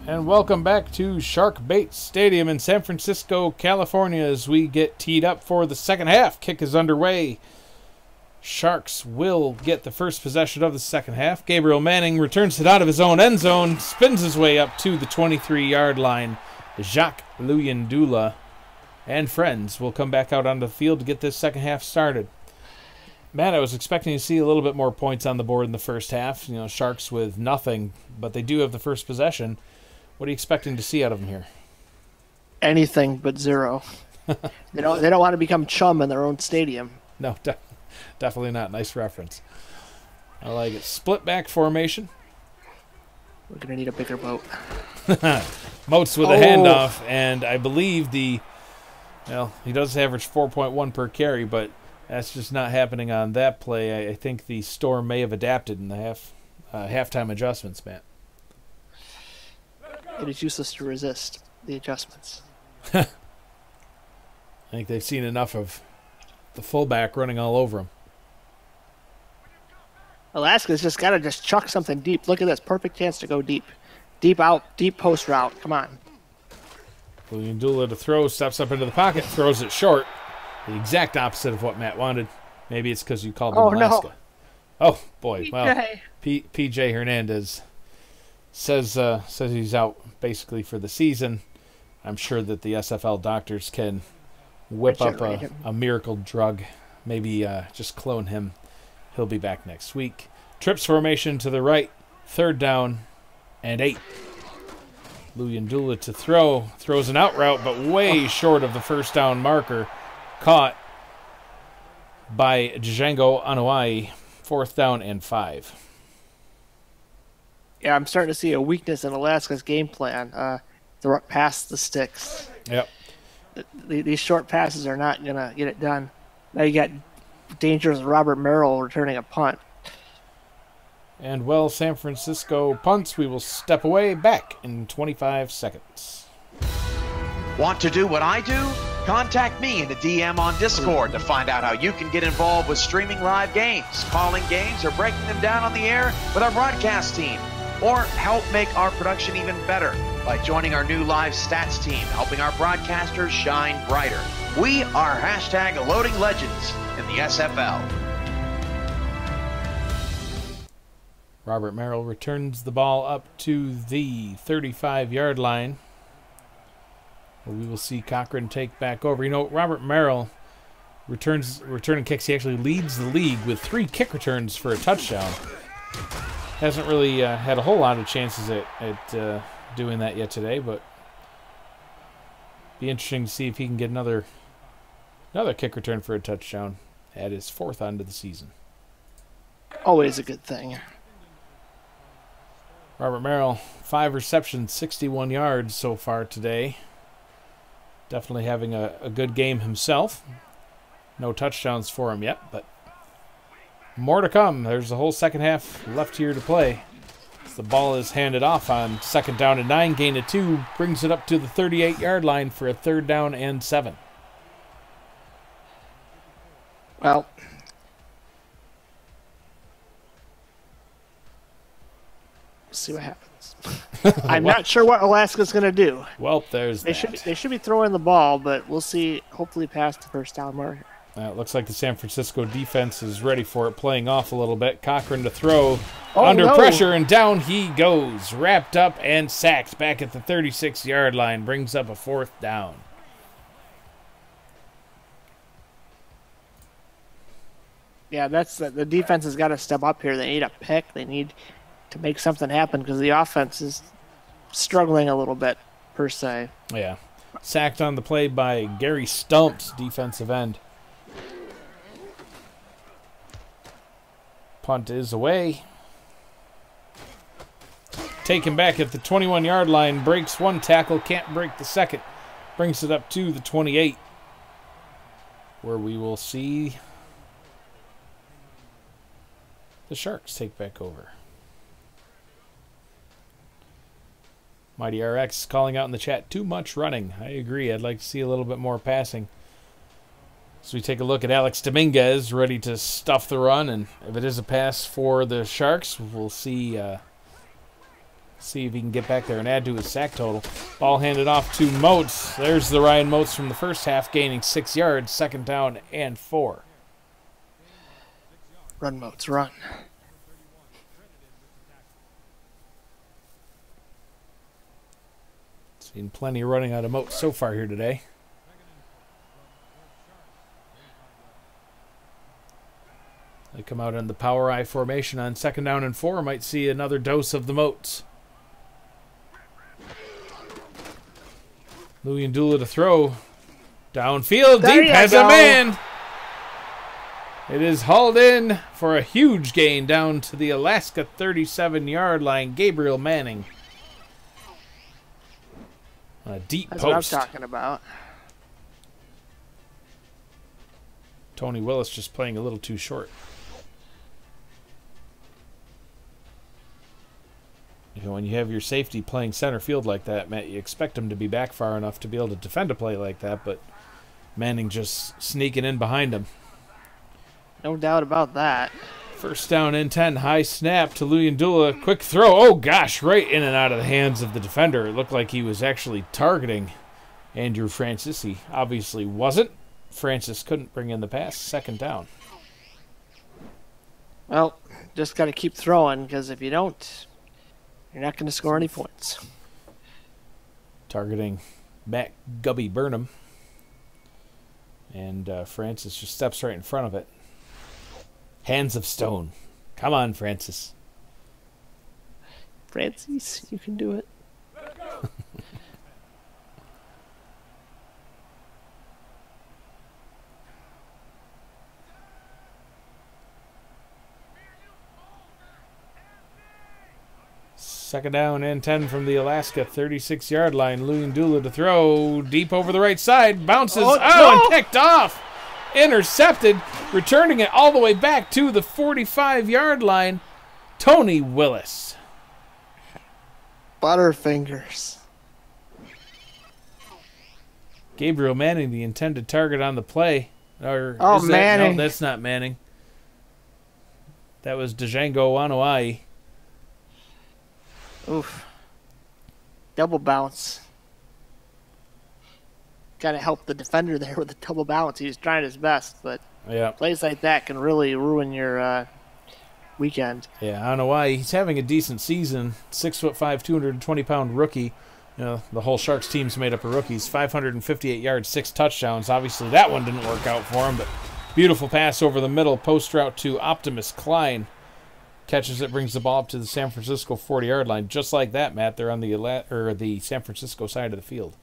[SPEAKER 1] And welcome back to Shark Bait Stadium in San Francisco, California, as we get teed up for the second half. Kick is underway. Sharks will get the first possession of the second half. Gabriel Manning returns it out of his own end zone, spins his way up to the 23-yard line. Jacques Luyendula and friends will come back out on the field to get this second half started. Matt, I was expecting to see a little bit more points on the board in the first half. You know, Sharks with nothing, but they do have the first possession. What are you expecting to see out of them here?
[SPEAKER 2] Anything but 0. They don't want to become chum in their own stadium.
[SPEAKER 1] No, definitely not. Nice reference. I like it. Split back formation.
[SPEAKER 2] We're going to need a bigger boat.
[SPEAKER 1] Moats with a handoff, and I believe he does average 4.1 per carry, but that's just not happening on that play. I think the Storm may have adapted in the halftime adjustments, Matt.
[SPEAKER 2] It is useless to resist the adjustments.
[SPEAKER 1] I think they've seen enough of the fullback running all over him.
[SPEAKER 2] Alaska's just got to chuck something deep. Look at this. Perfect chance to go deep. Deep out, deep post route. Come on.
[SPEAKER 1] Luyendula to throw, steps up into the pocket, throws it short. The exact opposite of what Matt wanted. Maybe it's because you called him Alaska.
[SPEAKER 2] No.
[SPEAKER 1] Oh, boy. Well, P.J. Hernandez says he's out basically for the season. I'm sure that the SFL doctors can whip up a miracle drug. Maybe just clone him. He'll be back next week. Trips formation to the right. 3rd down and 8. Luyendula to throw. Throws an out route, but way short of the first down marker. Caught by Django Anuai. 4th down and 5.
[SPEAKER 2] Yeah, I'm starting to see a weakness in Alaska's game plan. Pass the sticks.
[SPEAKER 1] Yep.
[SPEAKER 2] These short passes are not going to get it done. Now you got dangerous Robert Merrill returning a punt.
[SPEAKER 1] And, well, San Francisco punts. We will step away back in 25 seconds.
[SPEAKER 4] Want to do what I do? Contact me in the DM on Discord to find out how you can get involved with streaming live games, calling games, or breaking them down on the air with our broadcast team. Or help make our production even better by joining our new live stats team, helping our broadcasters shine brighter. We are hashtag Loading Legends in the SFL.
[SPEAKER 1] Robert Merrill returns the ball up to the 35-yard line. We will see Cochran take back over. You know, Robert Merrill returning kicks. He actually leads the league with 3 kick returns for a touchdown. Hasn't really had a whole lot of chances at doing that yet today, but be interesting to see if he can get another kick return for a touchdown at his 4th onto the season.
[SPEAKER 2] Always a good thing.
[SPEAKER 1] Robert Merrill, 5 receptions, 61 yards so far today. Definitely having a good game himself. No touchdowns for him yet, but more to come. There's a whole second half left here to play. As the ball is handed off on 2nd down and 9, gain of 2, brings it up to the 38-yard line for a 3rd down and 7.
[SPEAKER 2] Well, we'll see what happens. I'm not sure what Alaska's going to do.
[SPEAKER 1] Well, there's
[SPEAKER 2] they should be throwing the ball, but we'll see. Hopefully past the 1st down marker.
[SPEAKER 1] It looks like the San Francisco defense is ready for it, playing off a little bit. Cochran to throw under pressure, and down he goes. Wrapped up and sacked back at the 36-yard line. Brings up a 4th down.
[SPEAKER 2] Yeah, the defense has got to step up here. They need a pick. They need to make something happen because the offense is struggling a little bit, per se.
[SPEAKER 1] Yeah. Sacked on the play by Gary Stumps, defensive end. Punt is away. Taken back at the 21-yard line. Breaks 1 tackle, can't break the 2nd. Brings it up to the 28, where we will see the Sharks take back over. Mighty RX calling out in the chat, too much running. I agree. I'd like to see a little bit more passing. So we take a look at Alex Dominguez, ready to stuff the run, and if it is a pass for the Sharks, we'll see if he can get back there and add to his sack total. Ball handed off to Moats. There's the Ryan Moats from the first half, gaining 6 yards, 2nd down and 4.
[SPEAKER 2] Run, Moats, run.
[SPEAKER 1] Seen plenty of running out of Moats so far here today. They come out in the power I formation on 2nd down and 4. Might see another dose of the Moats. Louis Ndula to throw. Downfield, deep, has a man. It is hauled in for a huge gain down to the Alaska 37-yard line. Gabriel Manning. On a deep
[SPEAKER 2] That's
[SPEAKER 1] post.
[SPEAKER 2] what I'm talking about.
[SPEAKER 1] Tony Willis just playing a little too short. You know, when you have your safety playing center field like that, Matt, you expect him to be back far enough to be able to defend a play like that, but Manning just sneaking in behind him.
[SPEAKER 2] No doubt about that.
[SPEAKER 1] 1st down and 10, high snap to Louis Ndula. Quick throw. Oh, gosh, right in and out of the hands of the defender. It looked like he was actually targeting Andrew Francis. He obviously wasn't. Francis couldn't bring in the pass. 2nd down.
[SPEAKER 2] Well, just got to keep throwing because if you don't, you're not going to score any points.
[SPEAKER 1] Targeting Matt Gubby Burnham. And Francis just steps right in front of it. Hands of stone. Come on, Francis.
[SPEAKER 2] Francis, you can do it.
[SPEAKER 1] Second down and 10 from the Alaska 36-yard line. Louis Ndula to throw. Deep over the right side. Bounces. And picked off. Intercepted. Returning it all the way back to the 45-yard line. Tony Willis.
[SPEAKER 2] Butterfingers.
[SPEAKER 1] Gabriel Manning, the intended target on the play. Or
[SPEAKER 2] Manning.
[SPEAKER 1] No, that's not Manning. That was Django Wanuai.
[SPEAKER 2] Oof. Double bounce. Got to help the defender there with the double bounce. He was trying his best, but plays like that can really ruin your weekend.
[SPEAKER 1] Yeah, I don't know why. He's having a decent season. 6'5", 220-pound rookie. You know, the whole Sharks team's made up of rookies. 558 yards, 6 touchdowns. Obviously, that one didn't work out for him, but beautiful pass over the middle. Post route to Optimus Klein. Catches it, brings the ball up to the San Francisco 40-yard line. Just like that, Matt, they're on the San Francisco side of the field.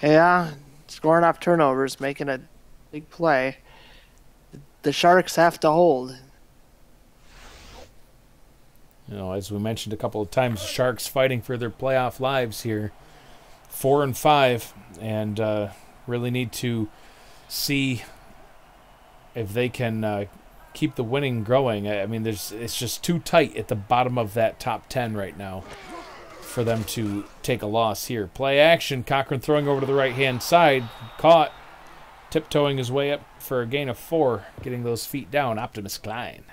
[SPEAKER 2] Yeah, scoring off turnovers, making a big play. The Sharks have to hold.
[SPEAKER 1] You know, as we mentioned a couple of times, the Sharks fighting for their playoff lives here. 4-5, and really need to see if they can keep the winning going. I mean, it's just too tight at the bottom of that top 10 right now for them to take a loss here. Play action. Cochran throwing over to the right-hand side. Caught. Tiptoeing his way up for a gain of 4. Getting those feet down. Optimus Klein.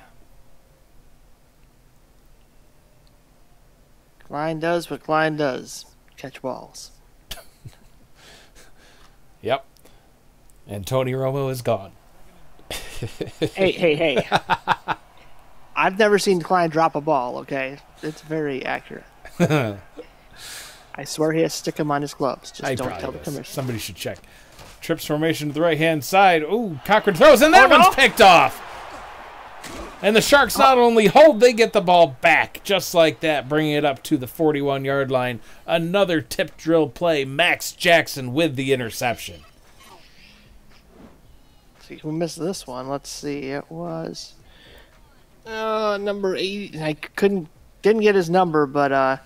[SPEAKER 2] Klein does what Klein does. Catch balls.
[SPEAKER 1] Yep. And Tony Romo is gone.
[SPEAKER 2] Hey. I've never seen Klein drop a ball, okay? It's very accurate. I swear he has to stick him on his gloves. Just don't tell the commissioner.
[SPEAKER 1] Somebody should check. Trips formation to the right-hand side. Ooh, Cochran throws, and that one's picked off. And the Sharks not only hold, they get the ball back. Just like that, bringing it up to the 41-yard line. Another tip drill play. Max Jackson with the interception.
[SPEAKER 2] See who missed this one. Let's see. It was number 8. I didn't get his number, but I'm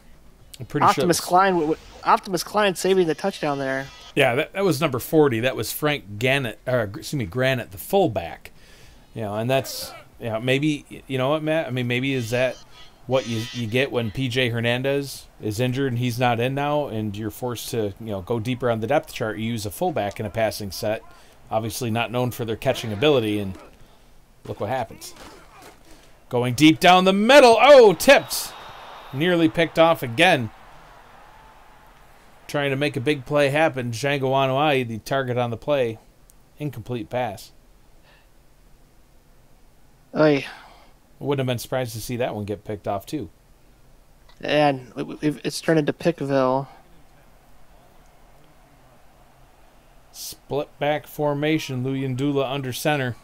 [SPEAKER 2] pretty Optimus Klein. Optimus Klein saving the touchdown there.
[SPEAKER 1] Yeah, that was number 40. That was Frank Granite, the fullback. You know, and that's maybe, you know what, Matt? I mean, maybe is that what you get when PJ Hernandez is injured and he's not in now, and you're forced to go deeper on the depth chart. You use a fullback in a passing set. Obviously not known for their catching ability, and look what happens. Going deep down the middle. Oh, tipped. Nearly picked off again. Trying to make a big play happen. Django Wanuai, the target on the play. Incomplete pass.
[SPEAKER 2] Oy.
[SPEAKER 1] Wouldn't have been surprised to see that one get picked off, too.
[SPEAKER 2] And it's turned into Pickville.
[SPEAKER 1] Split back formation. Luyendula under center.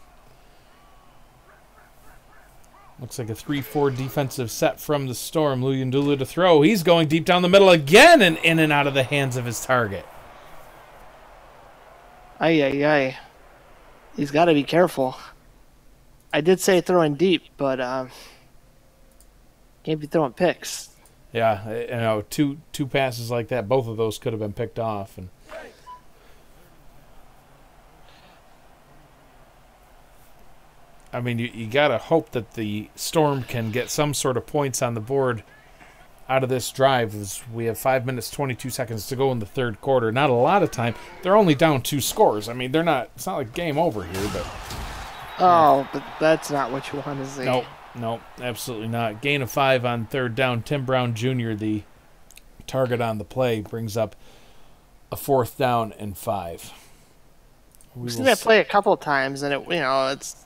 [SPEAKER 1] Looks like a 3-4 defensive set from the Storm. Luyendula to throw. He's going deep down the middle again and in and out of the hands of his target.
[SPEAKER 2] Ay. He's got to be careful. I did say throwing deep, but can't be throwing picks.
[SPEAKER 1] Yeah, two passes like that, both of those could have been picked off. And I mean, you got to hope that the Storm can get some sort of points on the board out of this drive, as we have 5 minutes, 22 seconds to go in the third quarter. Not a lot of time. They're only down 2 scores. I mean, it's not like game over here, but...
[SPEAKER 2] Oh, but that's not what you want to see.
[SPEAKER 1] Nope, absolutely not. Gain of 5 on third down. Tim Brown Jr., the target on the play, brings up a 4th down and 5.
[SPEAKER 2] We've seen that play a couple of times, and it's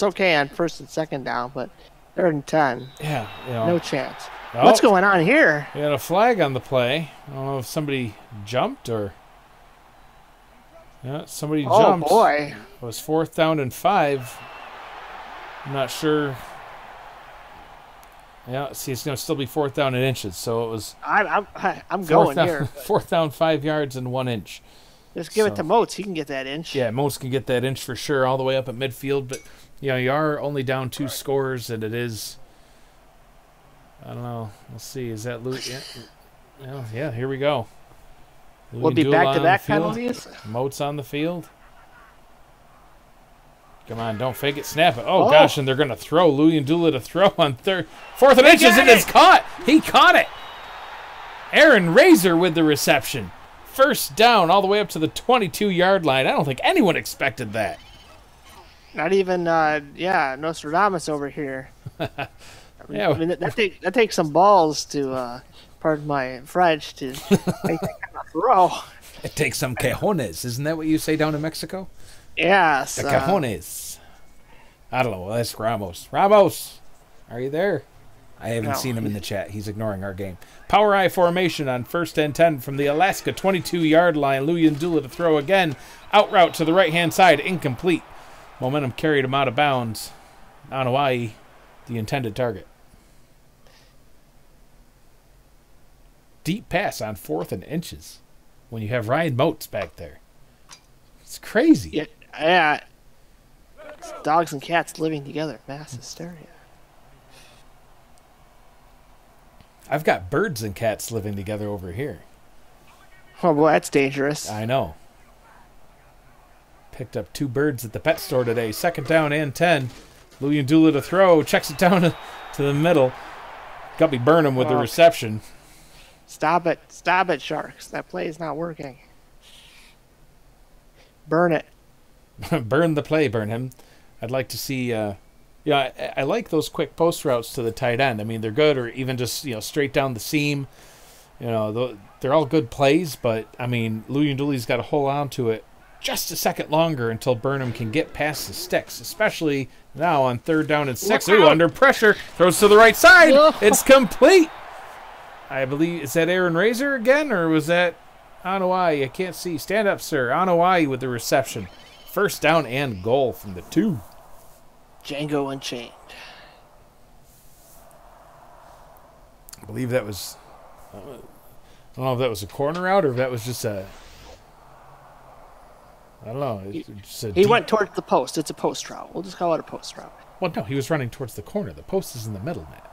[SPEAKER 2] okay on 1st and 2nd down, but 3rd and 10.
[SPEAKER 1] Yeah,
[SPEAKER 2] no chance. What's going on here?
[SPEAKER 1] We had a flag on the play. I don't know if somebody jumped or... Yeah, somebody jumped.
[SPEAKER 2] Oh, boy.
[SPEAKER 1] It was 4th down and 5. I'm not sure. Yeah, see, it's going to still be 4th down in inches, so it was...
[SPEAKER 2] I'm going here.
[SPEAKER 1] 4th down, 5 yards and 1 inch.
[SPEAKER 2] Just give it to Moats. He can get that inch.
[SPEAKER 1] Yeah, Moats can get that inch for sure, all the way up at midfield. But, you are only down 2 scores, and it is... I don't know. Let's see. Is that Luke? Yeah, here we go.
[SPEAKER 2] Will it be back-to-back penalties?
[SPEAKER 1] Moats on the field. Come on, don't fake it. Snap it. Oh, gosh, and they're going to throw. Luyendula to throw on 4th and inches, and it's caught. He caught it. Aaron Razor with the reception. First down all the way up to the 22-yard line. I don't think anyone expected that.
[SPEAKER 2] Not even, Nostradamus over here.
[SPEAKER 1] Yeah.
[SPEAKER 2] I mean, that takes some balls to, pardon my French, to make that kind of throw.
[SPEAKER 1] It takes some cajones. Isn't that what you say down in Mexico?
[SPEAKER 2] Yes.
[SPEAKER 1] The cajones. I don't know. Well, that's Ramos. Ramos, are you there? I haven't seen him in the chat. He's ignoring our game. Power I formation on 1st and 10 from the Alaska 22-yard line. Luyendula to throw again. Out route to the right-hand side. Incomplete. Momentum carried him out of bounds. Hawaii, the intended target. Deep pass on 4th and inches when you have Ryan Moats back there. It's crazy.
[SPEAKER 2] Yeah. It's dogs and cats living together. Mass hysteria.
[SPEAKER 1] I've got birds and cats living together over here.
[SPEAKER 2] Oh, boy, that's dangerous.
[SPEAKER 1] I know. Picked up 2 birds at the pet store today. 2nd down and 10. Luyendula to throw. Checks it down to the middle. Got me burn him with the reception.
[SPEAKER 2] Stop it. Stop it, Sharks. That play is not working. Burn it.
[SPEAKER 1] Burn the play, burn him. I'd like to see... I like those quick post routes to the tight end. I mean, they're good, or even just, straight down the seam. They're all good plays, but, I mean, Luyendula's got to hold on to it just a second longer until Burnham can get past the sticks, especially now on 3rd down and 6. Ooh, under pressure. Throws to the right side. It's complete. I believe, is that Aaron Razor again, or was that Hawaii? I can't see. Stand up, sir. Hawaii with the reception. 1st down and goal from the 2.
[SPEAKER 2] Django Unchained.
[SPEAKER 1] I believe that was... I don't know if that was a corner route or if that was just a... I don't know.
[SPEAKER 2] He went towards the post. It's a post route. We'll just call it a post route.
[SPEAKER 1] Well, no, he was running towards the corner. The post is in the middle, Matt.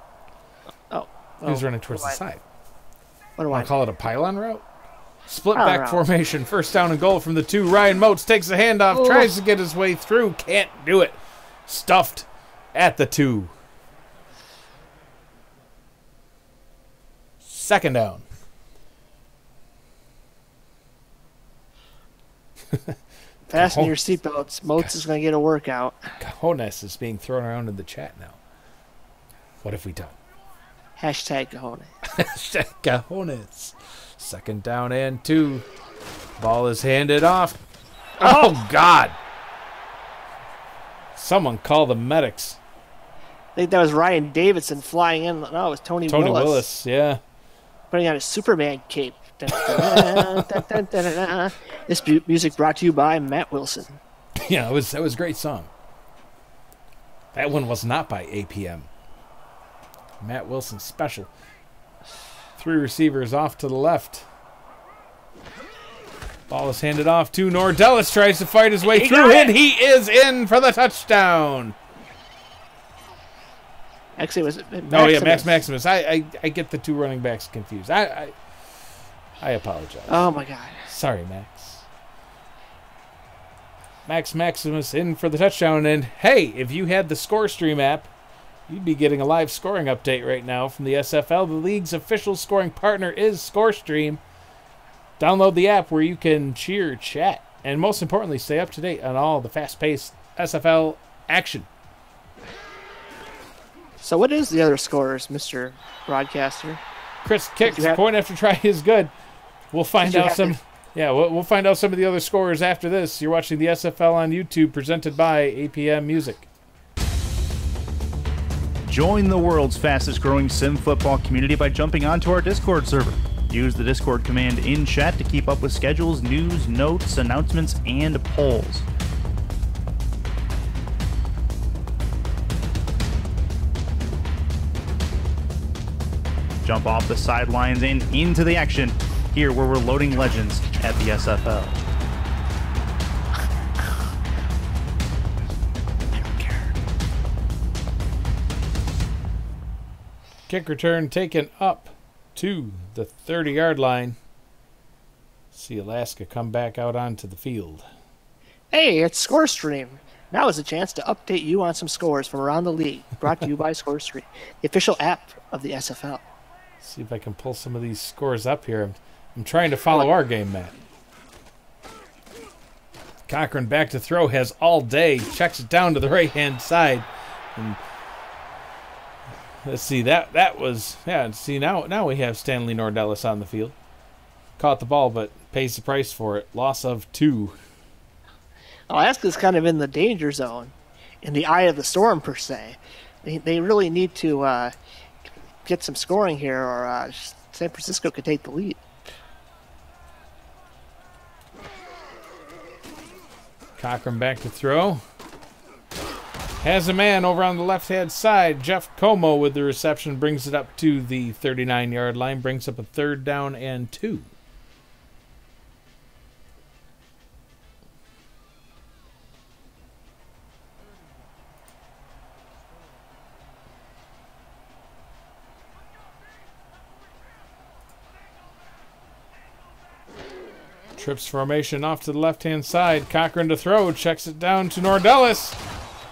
[SPEAKER 2] Oh.
[SPEAKER 1] He was running towards the side.
[SPEAKER 2] What do I
[SPEAKER 1] want to call it a pylon route? Split back formation. 1st down and goal from the 2. Ryan Moats takes the handoff. Tries to get his way through. Can't do it. Stuffed at the 2. 2nd down.
[SPEAKER 2] Fasten your seatbelts. Moats is going to get a workout.
[SPEAKER 1] Cajones is being thrown around in the chat now. What have we done?
[SPEAKER 2] Hashtag Cajones.
[SPEAKER 1] Hashtag Cajones. 2nd down and 2. Ball is handed off. Oh, God. Someone call the medics.
[SPEAKER 2] I think that was Ryan Davidson flying in. No, it was Tony Willis.
[SPEAKER 1] Tony Willis, yeah.
[SPEAKER 2] Putting on his Superman cape. This music brought to you by Matt Willson.
[SPEAKER 1] Yeah, that was a great song. That one was not by APM. Matt Wilson special. 3 receivers off to the left. Ball is handed off to Nordellis. Tries to fight his way through, and he is in for the touchdown.
[SPEAKER 2] Actually, it was Maximus.
[SPEAKER 1] Oh, yeah, Maximus. I get the 2 running backs confused. I apologize.
[SPEAKER 2] Oh, my God.
[SPEAKER 1] Sorry, Max. Maximus in for the touchdown. And, hey, if you had the ScoreStream app, you'd be getting a live scoring update right now from the SFL. The league's official scoring partner is ScoreStream. Download the app where you can cheer, chat, and most importantly, stay up to date on all the fast-paced SFL action.
[SPEAKER 2] So what is the other scores, Mr. Broadcaster?
[SPEAKER 1] Chris kicks. Point after try is good. We'll find out some... Yeah, we'll find out some of the other scores after this. You're watching the SFL on YouTube, presented by APM Music.
[SPEAKER 6] Join the world's fastest-growing sim football community by jumping onto our Discord server. Use the Discord command in chat to keep up with schedules, news, notes, announcements, and polls. Jump off the sidelines and into the action, here where we're loading legends at the SFL.
[SPEAKER 1] Kick return taken up to the 30-yard line. See Alaska come back out onto the field.
[SPEAKER 2] Hey, it's ScoreStream. Now is a chance to update you on some scores from around the league. Brought to you by ScoreStream, the official app of the SFL.
[SPEAKER 1] See if I can pull some of these scores up here. I'm trying to follow our game, Matt. Cochran back to throw, has all day, checks it down to the right-hand side. And let's see, that was, yeah, see, now we have Stanley Nordellis on the field. Caught the ball, but pays the price for it. Loss of 2.
[SPEAKER 2] Alaska's kind of in the danger zone, in the eye of the storm, per se. They really need to get some scoring here, or San Francisco could take the lead.
[SPEAKER 1] Cochran back to throw. Has a man over on the left-hand side. Jeff Como with the reception brings it up to the 39-yard line. Brings up a 3rd down and 2. Trips formation off to the left-hand side. Cochran to throw. Checks it down to Nordellis.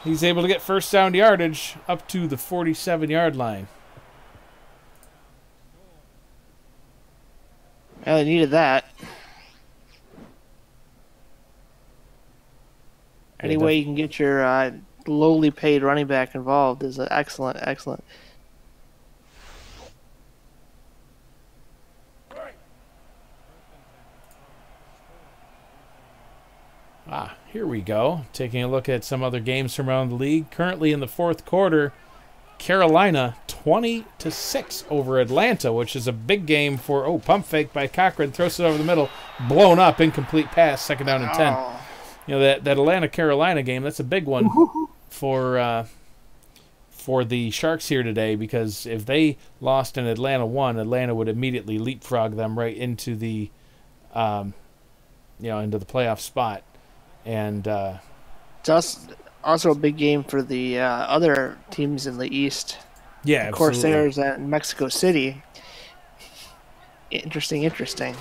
[SPEAKER 1] He's able to get first down yardage up to the 47-yard line.
[SPEAKER 2] Yeah, they needed that. Any way you can get your lowly paid running back involved is excellent.
[SPEAKER 1] Here we go. Taking a look at some other games from around the league. Currently in the 4th quarter, Carolina 20-6 over Atlanta, which is a big game for, pump fake by Cochran, throws it over the middle, blown up, incomplete pass, 2nd down and 10. You know, that Atlanta-Carolina game, that's a big one for the Sharks here today, because if they lost and Atlanta won, Atlanta would immediately leapfrog them right into the into the playoff spot. And
[SPEAKER 2] it's also a big game for the other teams in the East.
[SPEAKER 1] Yeah,
[SPEAKER 2] of course, there's Mexico City. Interesting.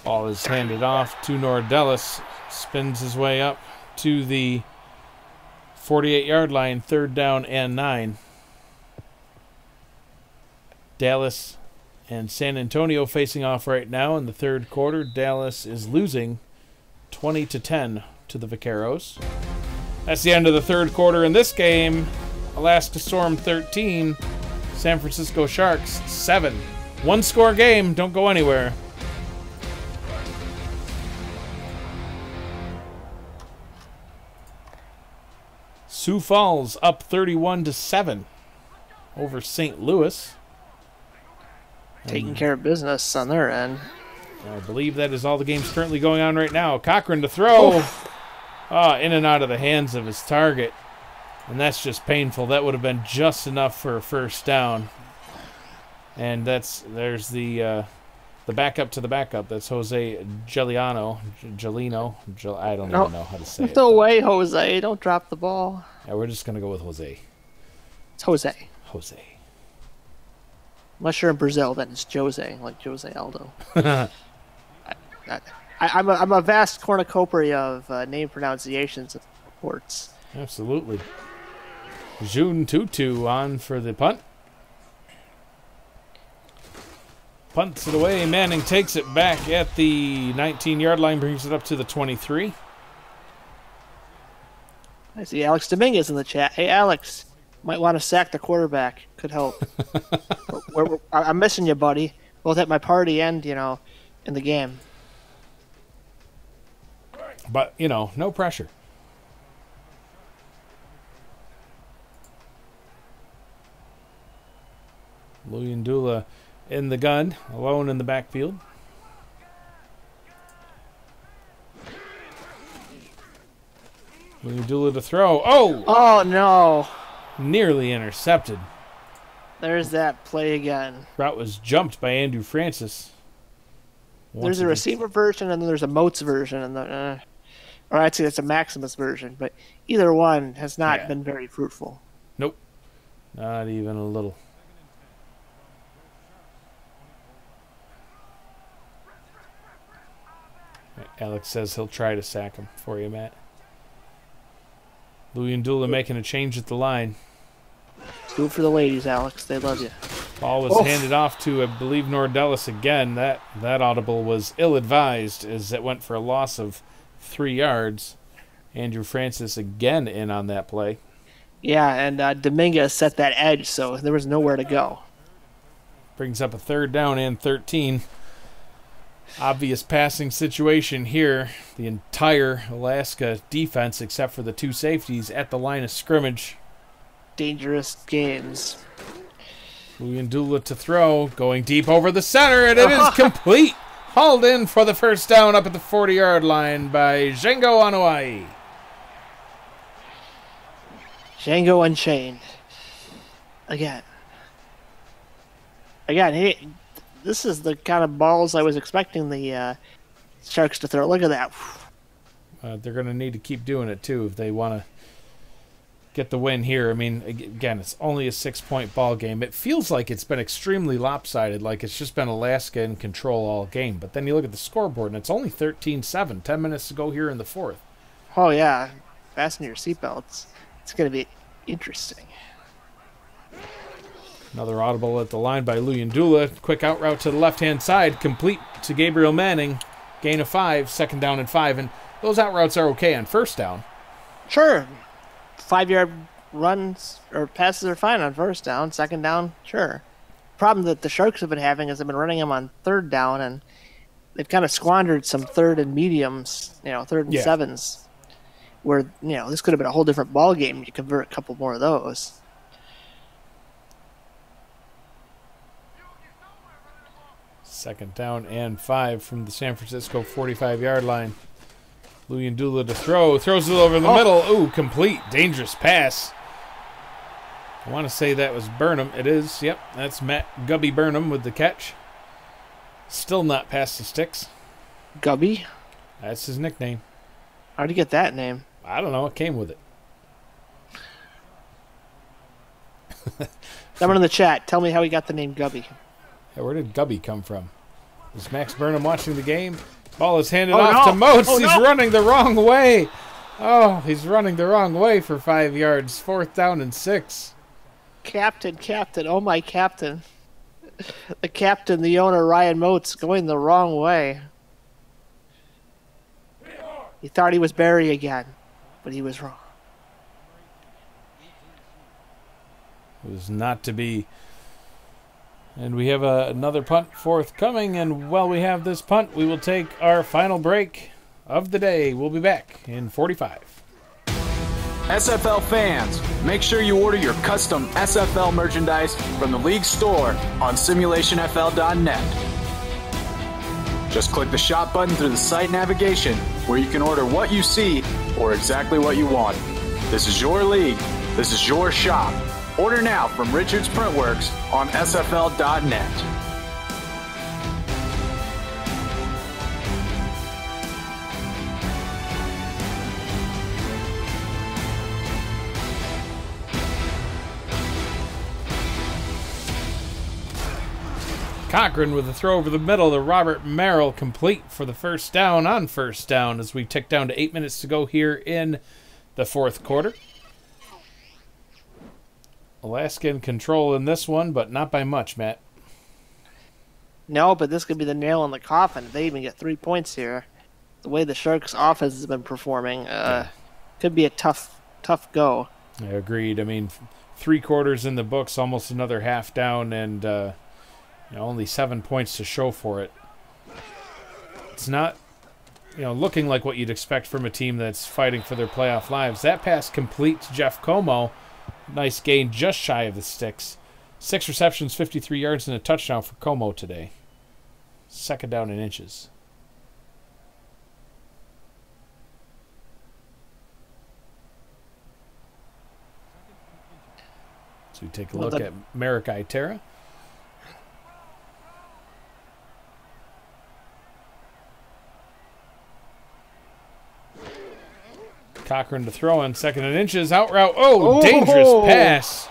[SPEAKER 1] Ball is handed off to Nordellis. Spins his way up to the 48-yard line, 3rd down and 9. Dallas and San Antonio facing off right now in the 3rd quarter. Dallas is losing 20-10 to the Vaqueros. That's the end of the 3rd quarter in this game. Alaska Storm 13, San Francisco Sharks 7. 1-score game. Don't go anywhere. Sioux Falls up 31-7 over St. Louis.
[SPEAKER 2] Taking care of business on their end.
[SPEAKER 1] I believe that is all the games currently going on right now. Cochran to throw. In and out of the hands of his target. And that's just painful. That would have been just enough for a first down. And there's the backup to the backup. That's Jose Gelino. I don't even know how to say it.
[SPEAKER 2] No way, Jose. Don't drop the ball.
[SPEAKER 1] Yeah, we're just going to go with Jose.
[SPEAKER 2] It's Jose.
[SPEAKER 1] Jose.
[SPEAKER 2] Unless you're in Brazil, then it's Jose, like Jose Aldo. I'm a vast cornucopia of name pronunciations of sports.
[SPEAKER 1] Absolutely. June Tutu on for the punt. Punts it away. Manning takes it back at the 19-yard line, brings it up to the 23.
[SPEAKER 2] I see Alex Dominguez in the chat. Hey, Alex, might want to sack the quarterback. Could help. I'm missing you, buddy. Both at my party and, in the game.
[SPEAKER 1] But, no pressure. Luyendula in the gun, alone in the backfield. Luyendula to throw.
[SPEAKER 2] Oh, no.
[SPEAKER 1] Nearly intercepted.
[SPEAKER 2] There's that play again.
[SPEAKER 1] Route was jumped by Andrew Francis.
[SPEAKER 2] There's a receiver version and then there's a Moats version. Or actually, that's a Maximus version. But either one has not been very fruitful.
[SPEAKER 1] Nope. Not even a little. Alex says he'll try to sack him for you, Matt. Luyendula making a change at the line.
[SPEAKER 2] Do it for the ladies, Alex. They love you.
[SPEAKER 1] Ball was handed off to, I believe, Nordellis again. That audible was ill-advised as it went for a loss of 3 yards. Andrew Francis again in on that play.
[SPEAKER 2] Yeah, and Dominguez set that edge, so there was nowhere to go.
[SPEAKER 1] Brings up a 3rd down and 13. Obvious passing situation here. The entire Alaska defense, except for the 2 safeties, at the line of scrimmage.
[SPEAKER 2] Dangerous games.
[SPEAKER 1] Luyendula to throw, going deep over the center, and it is complete. Hauled in for the first down up at the 40-yard line by Django Anuai.
[SPEAKER 2] Django Unchained. Again, hey, this is the kind of balls I was expecting the Sharks to throw. Look at that.
[SPEAKER 1] They're going to need to keep doing it, too, if they want to get the win here. I mean, again, it's only a 6-point ball game. It feels like it's been extremely lopsided, like it's just been Alaska in control all game. But then you look at the scoreboard, and it's only 13-7, 10 minutes to go here in the 4th.
[SPEAKER 2] Oh, yeah. Fasten your seatbelts. It's going to be interesting.
[SPEAKER 1] Another audible at the line by Luyendula. Quick out route to the left-hand side, complete to Gabriel Manning. Gain of 5, 2nd down and 5. And those out routes are okay on 1st down.
[SPEAKER 2] Sure. 5-yard runs or passes are fine on 1st down. 2nd down, sure. Problem that the Sharks have been having is they've been running them on 3rd down, and they've kind of squandered some 3rd and mediums, 3rd and 7s, where this could have been a whole different ball game. You convert a couple more of those.
[SPEAKER 1] Second down and 5 from the San Francisco 45-yard line. Luyendula to throw. Throws it over the middle. Ooh, complete. Dangerous pass. I want to say that was Burnham. It is. Yep, that's Matt Gubby Burnham with the catch. Still not past the sticks.
[SPEAKER 2] Gubby?
[SPEAKER 1] That's his nickname.
[SPEAKER 2] How'd you get that name?
[SPEAKER 1] I don't know. It came with it.
[SPEAKER 2] Someone in the chat, tell me how he got the name Gubby.
[SPEAKER 1] Yeah, where did Gubby come from? Is Max Burnham watching the game? Ball is handed off to Moats. He's running the wrong way. Oh, he's running the wrong way for 5 yards. 4th down and 6.
[SPEAKER 2] Captain. Oh, my captain. The captain, the owner, Ryan Moats, going the wrong way. He thought he was Barry again, but he was wrong.
[SPEAKER 1] It was not to be. And we have another punt forthcoming, and while we have this punt, we will take our final break of the day. We'll be back in 45.
[SPEAKER 7] SFL fans, make sure you order your custom SFL merchandise from the league store on simulationfl.net. Just click the shop button through the site navigation where you can order what you see or exactly what you want. This is your league. This is your shop. Order now from Richards Printworks on SFL.net.
[SPEAKER 1] Cochran with a throw over the middle to Robert Merrill, complete for the first down on 1st down as we tick down to 8 minutes to go here in the 4th quarter. Alaska in control in this one, but not by much, Matt.
[SPEAKER 2] No, but this could be the nail in the coffin. If they even get 3 points here, the way the Sharks' offense has been performing, could be a tough go.
[SPEAKER 1] I agreed. I mean, 3 quarters in the books, almost another half down, and only 7 points to show for it. It's not, looking like what you'd expect from a team that's fighting for their playoff lives. That pass complete to Jeff Como. Nice gain just shy of the sticks. 6 receptions, 53 yards, and a touchdown for Como today. 2nd down in inches. So we take a look at Merrick Itera. Cochran to throw on 2nd and inches. Out route. Oh, dangerous pass.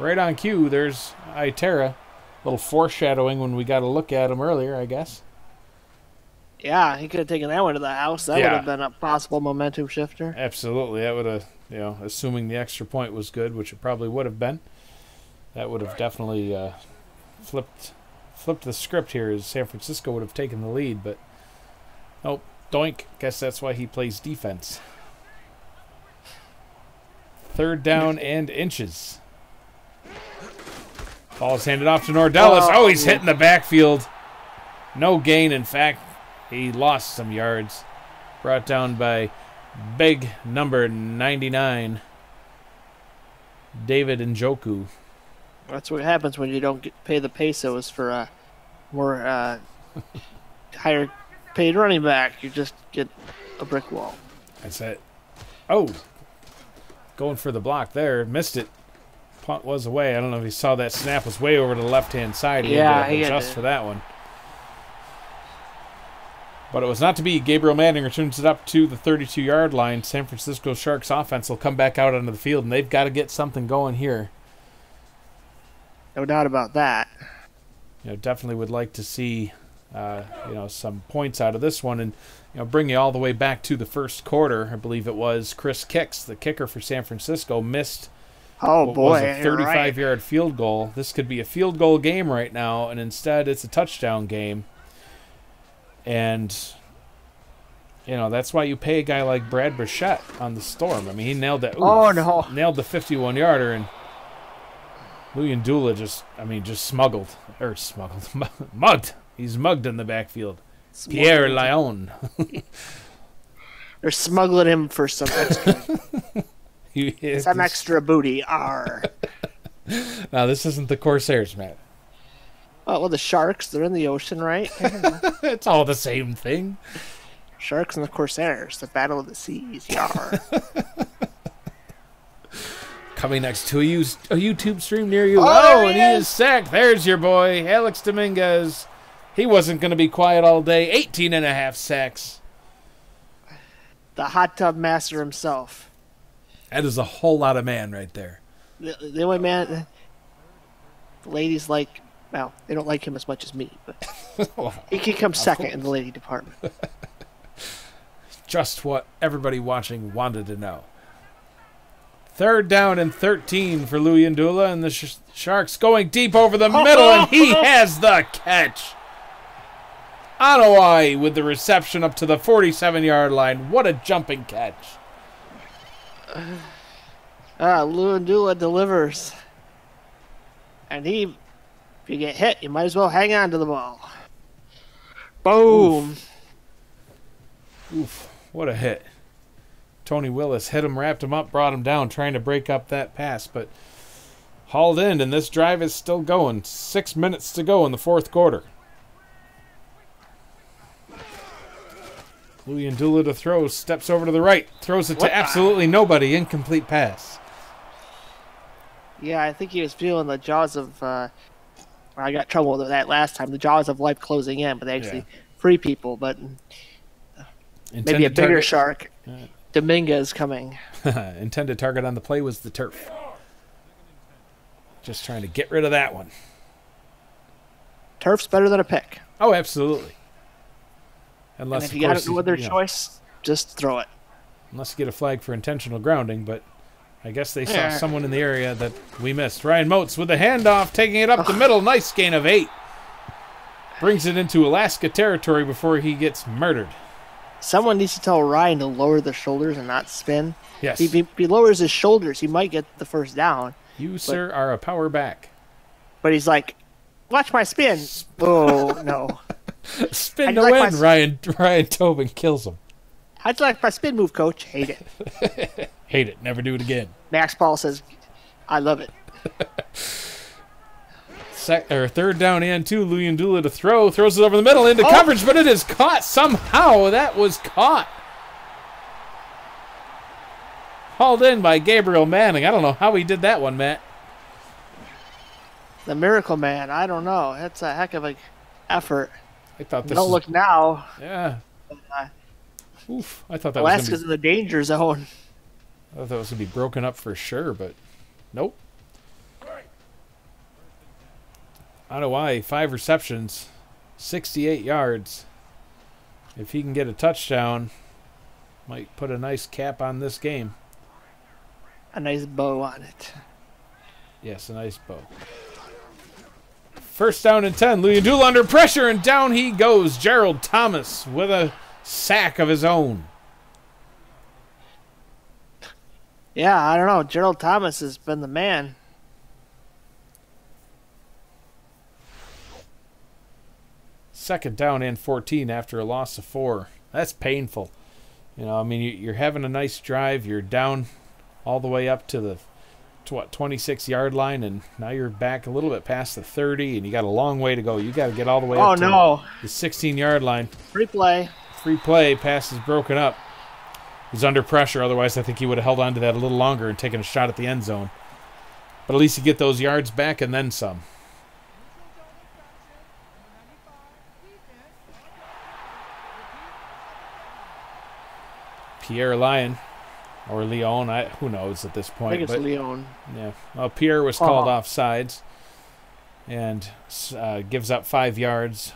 [SPEAKER 1] Right on cue. There's Itera. A little foreshadowing when we got a look at him earlier, I guess.
[SPEAKER 2] Yeah, he could have taken that one to the house. That would have been a possible momentum shifter.
[SPEAKER 1] Absolutely. That would have, assuming the extra point was good, which it probably would have been, that would have definitely flipped the script here as San Francisco would have taken the lead, but nope, doink. Guess that's why he plays defense. 3rd down and inches. Ball is handed off to Nordellis. Oh, he's hitting the backfield. No gain, in fact. He lost some yards. Brought down by big number 99, David Njoku.
[SPEAKER 2] That's what happens when you don't pay the pesos for a more higher paid running back. You just get a brick wall.
[SPEAKER 1] That's it. Oh, going for the block there. Missed it. Punt was away. I don't know if you saw that snap was way over to the left-hand side. He had to adjust for that one. But it was not to be. Gabriel Manning returns it up to the 32-yard line. San Francisco Sharks offense will come back out onto the field, and they've got to get something going here.
[SPEAKER 2] No doubt about that.
[SPEAKER 1] Definitely would like to see, some points out of this one, and bring you all the way back to the first quarter. I believe it was Chris Kicks, the kicker for San Francisco, missed.
[SPEAKER 2] Oh boy,
[SPEAKER 1] a 35-yard field goal. This could be a field goal game right now, and instead it's a touchdown game. And, that's why you pay a guy like Brad Burchett on the Storm. I mean, he nailed that. Nailed the 51-yarder, and Luyendula just mugged. He's mugged in the backfield. Pierre Lyon.
[SPEAKER 2] They're smuggling him for some extra booty. Arr.
[SPEAKER 1] Now, this isn't the Corsairs, Matt.
[SPEAKER 2] Oh, well, the Sharks, they're in the ocean, right?
[SPEAKER 1] It's all the same thing.
[SPEAKER 2] Sharks and the Corsairs, the battle of the seas. Yar.
[SPEAKER 1] Coming next to a YouTube stream near you. Oh, and he is sacked. There's your boy, Alex Dominguez. He wasn't going to be quiet all day. 18.5 sacks.
[SPEAKER 2] The hot tub master himself.
[SPEAKER 1] That is a whole lot of man right there.
[SPEAKER 2] The only man the ladies like, well, they don't like him as much as me, but he can come second in the lady department.
[SPEAKER 1] Just what everybody watching wanted to know. 3rd down and 13 for Luyendula, and the Sharks going deep over the middle, and he has the catch. Anawai with the reception up to the 47-yard line. What a jumping catch.
[SPEAKER 2] Luyendula delivers. And if you get hit, you might as well hang on to the ball. Boom.
[SPEAKER 1] Oof. What a hit. Tony Willis hit him, wrapped him up, brought him down, trying to break up that pass, but hauled in, and this drive is still going. 6 minutes to go in the 4th quarter. Luyendula to throw, steps over to the right, throws it to absolutely nobody. Incomplete pass.
[SPEAKER 2] Yeah, I think he was feeling the jaws of, I got trouble with that last time, the jaws of life closing in, but they actually free people, but maybe a bigger shark. Dominguez coming.
[SPEAKER 1] Intended target on the play was the turf. Just trying to get rid of that one.
[SPEAKER 2] Turf's better than a pick.
[SPEAKER 1] Oh, absolutely. Unless,
[SPEAKER 2] and if you got no other choice, just throw it.
[SPEAKER 1] Unless you get a flag for intentional grounding, but I guess they saw someone in the area that we missed. Ryan Moats with the handoff, taking it up the middle. Nice gain of 8. Brings it into Alaska territory before he gets murdered.
[SPEAKER 2] Someone needs to tell Ryan to lower the shoulders and not spin.
[SPEAKER 1] Yes.
[SPEAKER 2] If he lowers his shoulders, he might get the first down.
[SPEAKER 1] You, sir, are a power back.
[SPEAKER 2] But he's like, watch my spin. Oh, no.
[SPEAKER 1] Spin to win. Ryan Tobin kills him.
[SPEAKER 2] How'd you like my spin move, coach? Hate it.
[SPEAKER 1] Hate it. Never do it again.
[SPEAKER 2] Max Paul says, I love it.
[SPEAKER 1] 3rd down and 2. Luyendula to throw. Throws it over the middle into coverage, but it is caught somehow. That was caught. Hauled in by Gabriel Manning. I don't know how he did that one, Matt.
[SPEAKER 2] The Miracle Man. I don't know. That's a heck of an effort.
[SPEAKER 1] I thought this
[SPEAKER 2] don't look now.
[SPEAKER 1] Yeah. Oof. I thought that
[SPEAKER 2] Alaska's
[SPEAKER 1] was
[SPEAKER 2] in the danger zone.
[SPEAKER 1] I thought that was going to be broken up for sure, but nope. I don't know why. 5 receptions, 68 yards. If he can get a touchdown, might put a nice cap on this game.
[SPEAKER 2] A nice bow on it.
[SPEAKER 1] Yes, a nice bow. First down and 10. Luyendula under pressure, and down he goes. Gerald Thomas with a sack of his own.
[SPEAKER 2] Yeah, I don't know. Gerald Thomas has been the man.
[SPEAKER 1] Second down and 14 after a loss of 4. That's painful. You know, I mean, you're having a nice drive. You're down all the way up to the 26-yard line, and now you're back a little bit past the 30, and you got a long way to go. You got to get all the way up to the 16-yard line.
[SPEAKER 2] Free play.
[SPEAKER 1] Free play. Pass is broken up. He's under pressure. Otherwise, I think he would have held on to that a little longer and taken a shot at the end zone. But at least you get those yards back and then some. Pierre Lyon, or Leon, who knows at this point.
[SPEAKER 2] I think it's Leon.
[SPEAKER 1] Yeah. Well, Pierre was called offsides and gives up 5 yards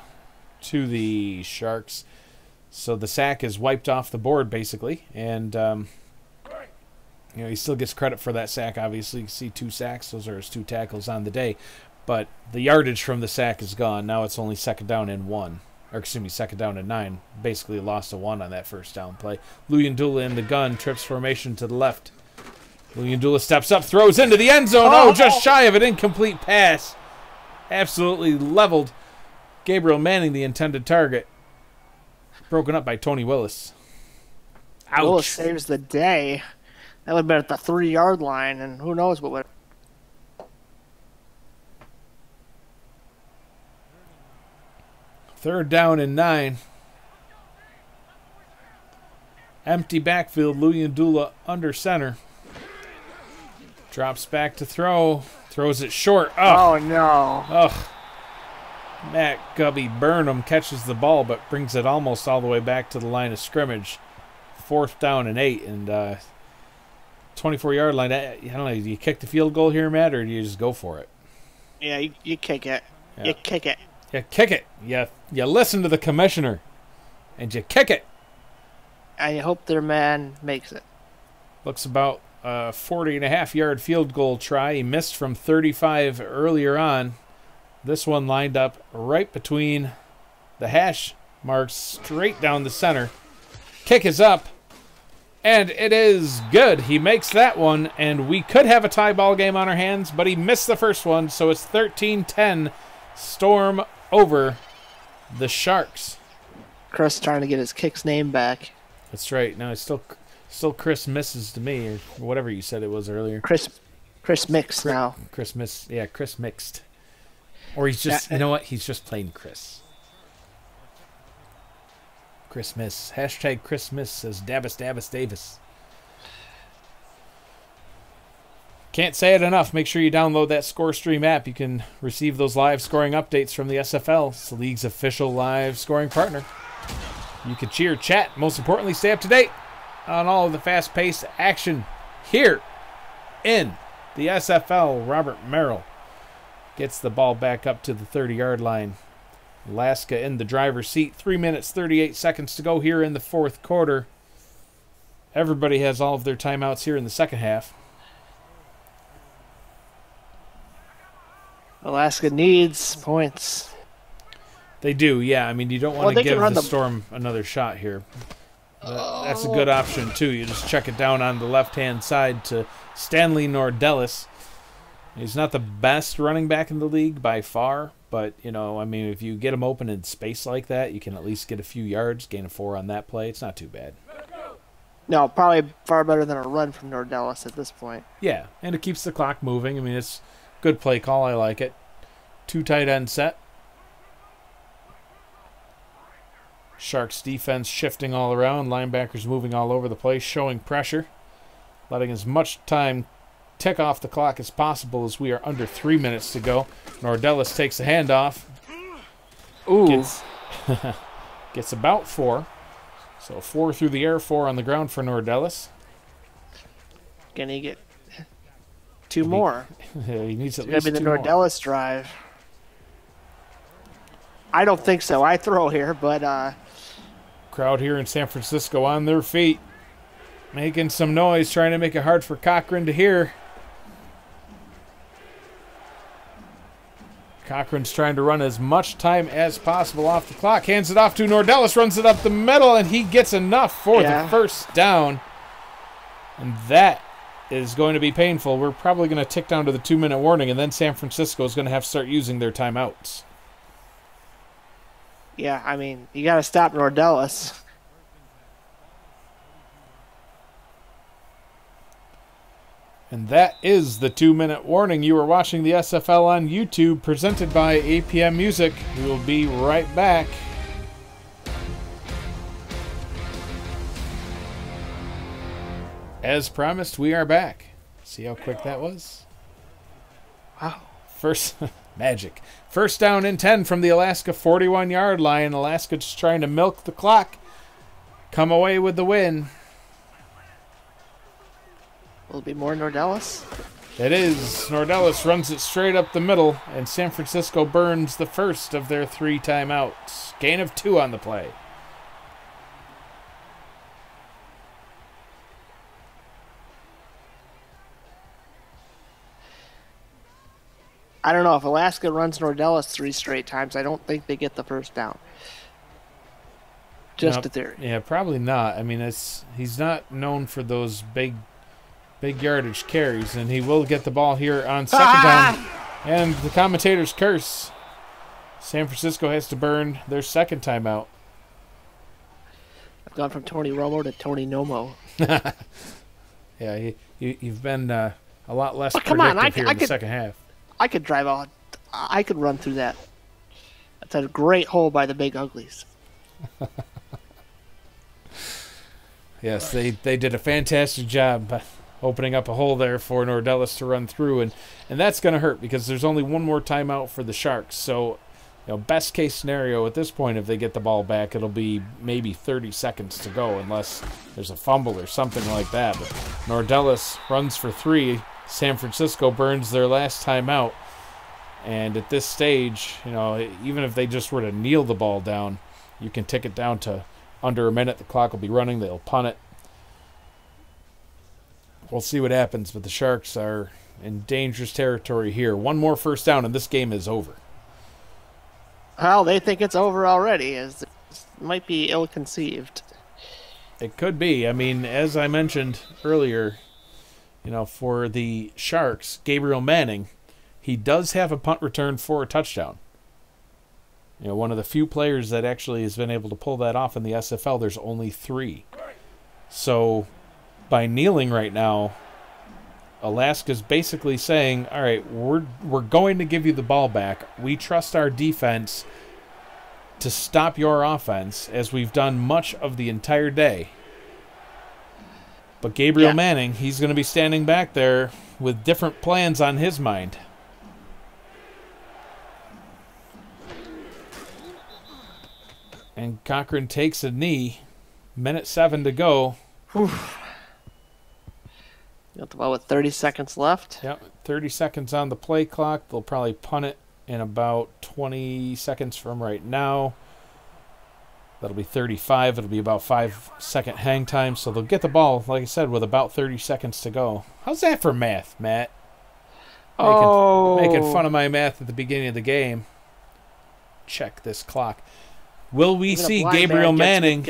[SPEAKER 1] to the Sharks. So the sack is wiped off the board, basically. And, he still gets credit for that sack, obviously. You see 2 sacks. Those are his 2 tackles on the day. But the yardage from the sack is gone. Now it's only second down and 1. Or, excuse me, second down and 9. Basically lost a 1 on that first down play. Luyendula in the gun, trips formation to the left. Luyendula steps up, throws into the end zone. Oh, just shy of an incomplete pass. Absolutely leveled Gabriel Manning, the intended target. Broken up by Tony Willis. Ouch.
[SPEAKER 2] Willis saves the day. That would have been at the 3-yard line, and who knows what would.
[SPEAKER 1] Third down and 9. Empty backfield. Luyendula under center. Drops back to throw. Throws it short.
[SPEAKER 2] Oh no.
[SPEAKER 1] Ugh. Matt Gubby Burnham catches the ball, but brings it almost all the way back to the line of scrimmage. Fourth down and 8. And 24-yard line. I don't know. Do you kick the field goal here, Matt, or do you just go for it?
[SPEAKER 2] Yeah, you kick it.
[SPEAKER 1] Yeah.
[SPEAKER 2] You kick it.
[SPEAKER 1] You kick it. You listen to the commissioner, and you kick it.
[SPEAKER 2] And you hope their man makes it.
[SPEAKER 1] Looks about a 40-and-a-half-yard field goal try. He missed from 35 earlier on. This one lined up right between the hash marks, straight down the center. Kick is up, and it is good. He makes that one, and we could have a tie ball game on our hands, but he missed the first one, so it's 13-10. Storm over the Sharks.
[SPEAKER 2] Chris trying to get his kick's name back.
[SPEAKER 1] That's right. No, it's still Chris misses to me, or whatever you said it was earlier.
[SPEAKER 2] Chris Mixed now.
[SPEAKER 1] Chris Mixed. Or he's just, you know what? He's just plain Chris. Chris Miss. Hashtag Chris Miss, says Davis Davis. Can't say it enough. Make sure you download that ScoreStream app. You can receive those live scoring updates from the SFL. It's the league's official live scoring partner. You can cheer, chat, most importantly, stay up to date on all of the fast-paced action here in the SFL. Robert Merrill gets the ball back up to the 30-yard line. Alaska in the driver's seat. 3 minutes, 38 seconds to go here in the fourth quarter. Everybody has all of their timeouts here in the second half.
[SPEAKER 2] Alaska needs points.
[SPEAKER 1] They do, yeah. I mean, you don't want to give the Storm another shot here. That's a good option, too. You just check it down on the left-hand side to Stanley Nordellis. He's not the best running back in the league by far, but, I mean, if you get him open in space like that, you can at least get a few yards, gain a 4 on that play. It's not too bad.
[SPEAKER 2] No, probably far better than a run from Nordellis at this point.
[SPEAKER 1] Yeah, and it keeps the clock moving. I mean, it's good play call. I like it. 2 tight end set. Sharks defense shifting all around. Linebackers moving all over the place, showing pressure. Letting as much time tick off the clock as possible as we are under 3 minutes to go. Nordellis takes the handoff.
[SPEAKER 2] Ooh.
[SPEAKER 1] Gets about 4. So 4 through the air, 4 on the ground for Nordellis.
[SPEAKER 2] Can he get 2 more?
[SPEAKER 1] He needs at least 2 more.
[SPEAKER 2] It's going to be the Nordellis drive. I don't think so. I throw here, but...
[SPEAKER 1] Crowd here in San Francisco on their feet. Making some noise, trying to make it hard for Cochran to hear. Cochran's trying to run as much time as possible off the clock. Hands it off to Nordellis, runs it up the middle, and he gets enough for the first down. And that is going to be painful. We're probably going to tick down to the 2-minute warning, and then San Francisco is going to have to start using their timeouts.
[SPEAKER 2] Yeah, I mean, you got to stop Nordellis.
[SPEAKER 1] And that is the 2-minute warning. You are watching the SFL on YouTube, presented by APM Music. We will be right back. As promised, we are back. See how quick that was?
[SPEAKER 2] Wow.
[SPEAKER 1] First, magic. First down and 10 from the Alaska 41-yard line. Alaska just trying to milk the clock. Come away with the win.
[SPEAKER 2] Will it be more Nordellis?
[SPEAKER 1] It is. Nordellis runs it straight up the middle, and San Francisco burns the first of their 3 timeouts. Gain of 2 on the play.
[SPEAKER 2] I don't know. If Alaska runs Nordellis 3 straight times, I don't think they get the first down. Just a theory.
[SPEAKER 1] Yeah, probably not. I mean, he's not known for those big yardage carries, and he will get the ball here on second down. And the commentators curse. San Francisco has to burn their second timeout.
[SPEAKER 2] I've gone from Tony Romo to Tony Nomo.
[SPEAKER 1] Yeah, you've been a lot less
[SPEAKER 2] predictive
[SPEAKER 1] here in the second half.
[SPEAKER 2] I could drive out. I could run through that. That's a great hole by the Big Uglies.
[SPEAKER 1] Yes, they did a fantastic job opening up a hole there for Nordellis to run through, and that's going to hurt because there's only one more timeout for the Sharks. So, best case scenario at this point, if they get the ball back, it'll be maybe 30 seconds to go unless there's a fumble or something like that. But Nordellis runs for 3. San Francisco burns their last timeout, and at this stage, even if they just were to kneel the ball down, you can tick it down to under a minute. The clock will be running. They'll punt it. We'll see what happens, but the Sharks are in dangerous territory here. One more first down, and this game is over.
[SPEAKER 2] Well, they think it's over already. It might be ill-conceived.
[SPEAKER 1] It could be. I mean, as I mentioned earlier, for the Sharks, Gabriel Manning, he does have a punt return for a touchdown. One of the few players that actually has been able to pull that off in the SFL. There's only 3. So by kneeling right now, Alaska's basically saying, all right, we're going to give you the ball back. We trust our defense to stop your offense, as we've done much of the entire day. But Gabriel Manning, he's going to be standing back there with different plans on his mind. And Cochran takes a knee. Minute 7 to go.
[SPEAKER 2] Got the ball with 30 seconds left.
[SPEAKER 1] Yep, 30 seconds on the play clock. They'll probably punt it in about 20 seconds from right now. That'll be 35. It'll be about 5-second hang time. So they'll get the ball, like I said, with about 30 seconds to go. How's that for math, Matt? Making fun of my math at the beginning of the game. Check this clock. Will we see Gabriel Manning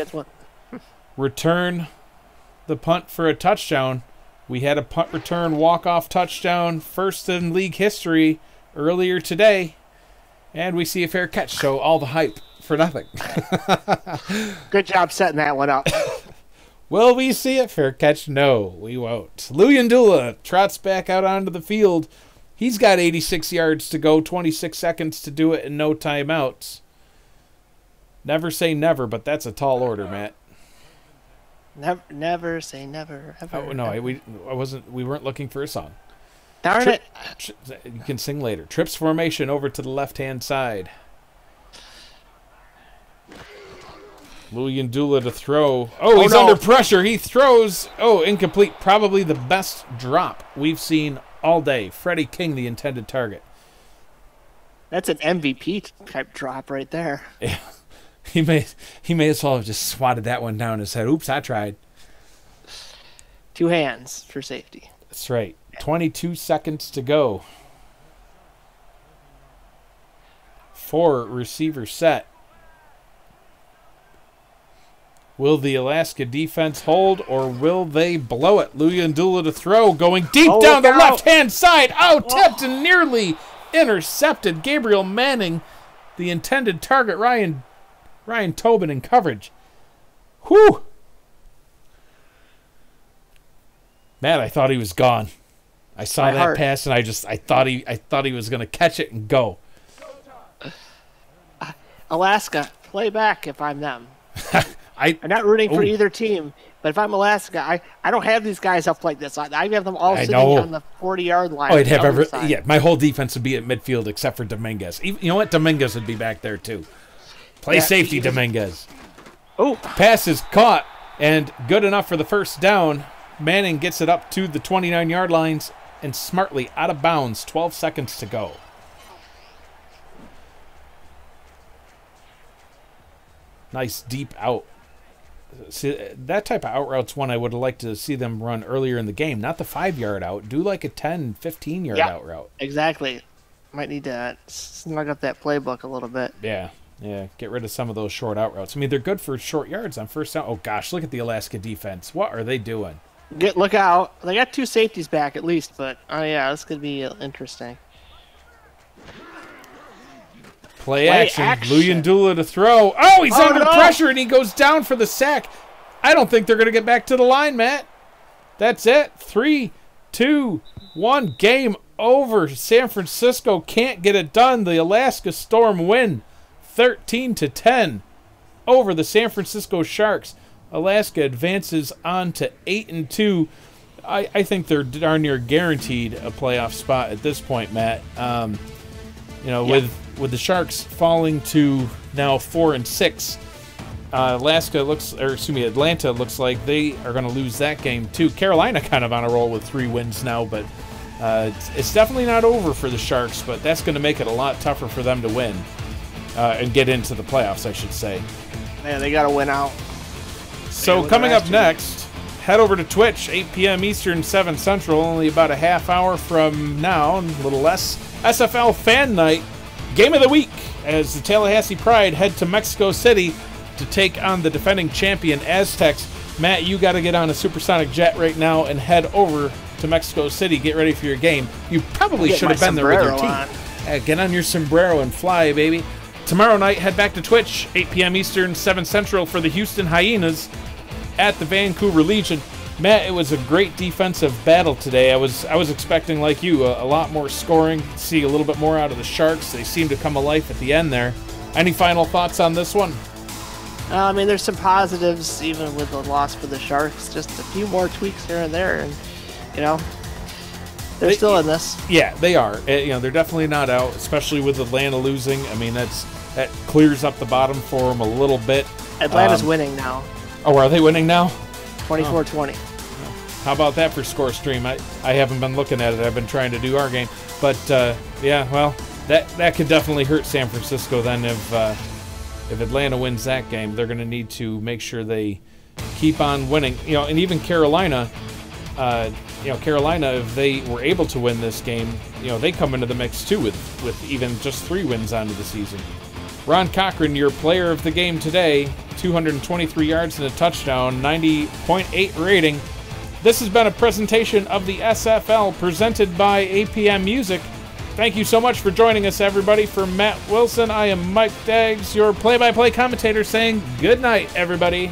[SPEAKER 1] return the punt for a touchdown? We had a punt return walk-off touchdown, first in league history, earlier today. And we see a fair catch, so all the hype for nothing.
[SPEAKER 2] Good job setting that one up.
[SPEAKER 1] Will we see a fair catch? No, we won't. Luyendula trots back out onto the field. He's got 86 yards to go, 26 seconds to do it, and no timeouts. Never say never, but that's a tall order, Matt.
[SPEAKER 2] Never say never. Ever,
[SPEAKER 1] oh no,
[SPEAKER 2] ever.
[SPEAKER 1] We weren't looking for a song.
[SPEAKER 2] Darn it!
[SPEAKER 1] You can sing later. Trips formation over to the left-hand side. Luyendula to throw. Oh, he's under pressure. He throws. Oh, incomplete. Probably the best drop we've seen all day. Freddie King, the intended target.
[SPEAKER 2] That's an MVP type drop right there.
[SPEAKER 1] Yeah. He may as well have just swatted that one down and said, oops, I tried.
[SPEAKER 2] 2 hands for safety.
[SPEAKER 1] That's right. 22 seconds to go. 4 receiver set. Will the Alaska defense hold, or will they blow it? Luyandula to throw, going deep down the left-hand side. Oh, tipped and nearly intercepted. Gabriel Manning, the intended target. Ryan Tobin in coverage. Whew. Matt, I thought he was gone. I saw that pass, and I thought he was going to catch it and go.
[SPEAKER 2] Alaska, play back if I'm them.
[SPEAKER 1] I'm
[SPEAKER 2] not rooting for either team, but if I'm Alaska, I don't have these guys up like this. I have them all sitting on the 40-yard line.
[SPEAKER 1] Oh, I'd have my whole defense would be at midfield except for Dominguez. You know what? Dominguez would be back there too. Play safety, Dominguez.
[SPEAKER 2] Oh,
[SPEAKER 1] pass is caught and good enough for the first down. Manning gets it up to the 29-yard lines and smartly out of bounds. 12 seconds to go. Nice deep out. See, that type of out route's one I would like to see them run earlier in the game. Not the 5-yard out. Do like a 10, 15-yard out route.
[SPEAKER 2] Exactly. Might need to snug up that playbook a little bit.
[SPEAKER 1] Yeah. Get rid of some of those short out routes. I mean, they're good for short yards on first down. Oh, gosh, look at the Alaska defense. What are they doing?
[SPEAKER 2] Look out. They got 2 safeties back at least, but, this could be interesting.
[SPEAKER 1] Play action. Luyandula to throw. Oh, he's under pressure, and he goes down for the sack. I don't think they're going to get back to the line, Matt. That's it. 3, 2, 1. Game over. San Francisco can't get it done. The Alaska Storm win 13-10 over the San Francisco Sharks. Alaska advances on to 8-2. I think they're darn near guaranteed a playoff spot at this point, Matt. With the Sharks falling to now 4-6, Atlanta looks like they are going to lose that game too. Carolina kind of on a roll with 3 wins now, but it's definitely not over for the Sharks. But that's going to make it a lot tougher for them to win and get into the playoffs, I should say.
[SPEAKER 2] Man, they got to win out.
[SPEAKER 1] So coming up next, head over to Twitch, 8 p.m. Eastern, 7 Central, only about a half hour from now, a little less. SFL Fan Night, Game of the Week, as the Tallahassee Pride head to Mexico City to take on the defending champion Aztecs. Matt, you got to get on a supersonic jet right now and head over to Mexico City. Get ready for your game. You probably should have been there with your team. Get on your sombrero and fly, baby. Tomorrow night, head back to Twitch, 8 p.m. Eastern, 7 Central, for the Houston Hyenas at the Vancouver Legion. Matt, it was a great defensive battle today. I was expecting, like you, a lot more scoring, see a little bit more out of the Sharks. They seemed to come alive at the end there. Any final thoughts on this one?
[SPEAKER 2] I mean, there's some positives even with the loss for the Sharks. Just a few more tweaks here and there, and they're still in this.
[SPEAKER 1] Yeah, they are. They're definitely not out, especially with Atlanta losing. I mean, that clears up the bottom for them a little bit.
[SPEAKER 2] Atlanta's winning now.
[SPEAKER 1] Oh, are they winning now?
[SPEAKER 2] 24-20.
[SPEAKER 1] How about that for score stream? I haven't been looking at it. I've been trying to do our game. But, that could definitely hurt San Francisco then if Atlanta wins that game. They're going to need to make sure they keep on winning. And even Carolina, if they were able to win this game, they come into the mix too with even just 3 wins onto the season. Ron Cochran, your player of the game today, 223 yards and a touchdown, 90.8 rating. This has been a presentation of the SFL presented by APM Music. Thank you so much for joining us, everybody. For Matt Wilson, I am Mike Daggs, your play-by-play commentator, saying good night, everybody.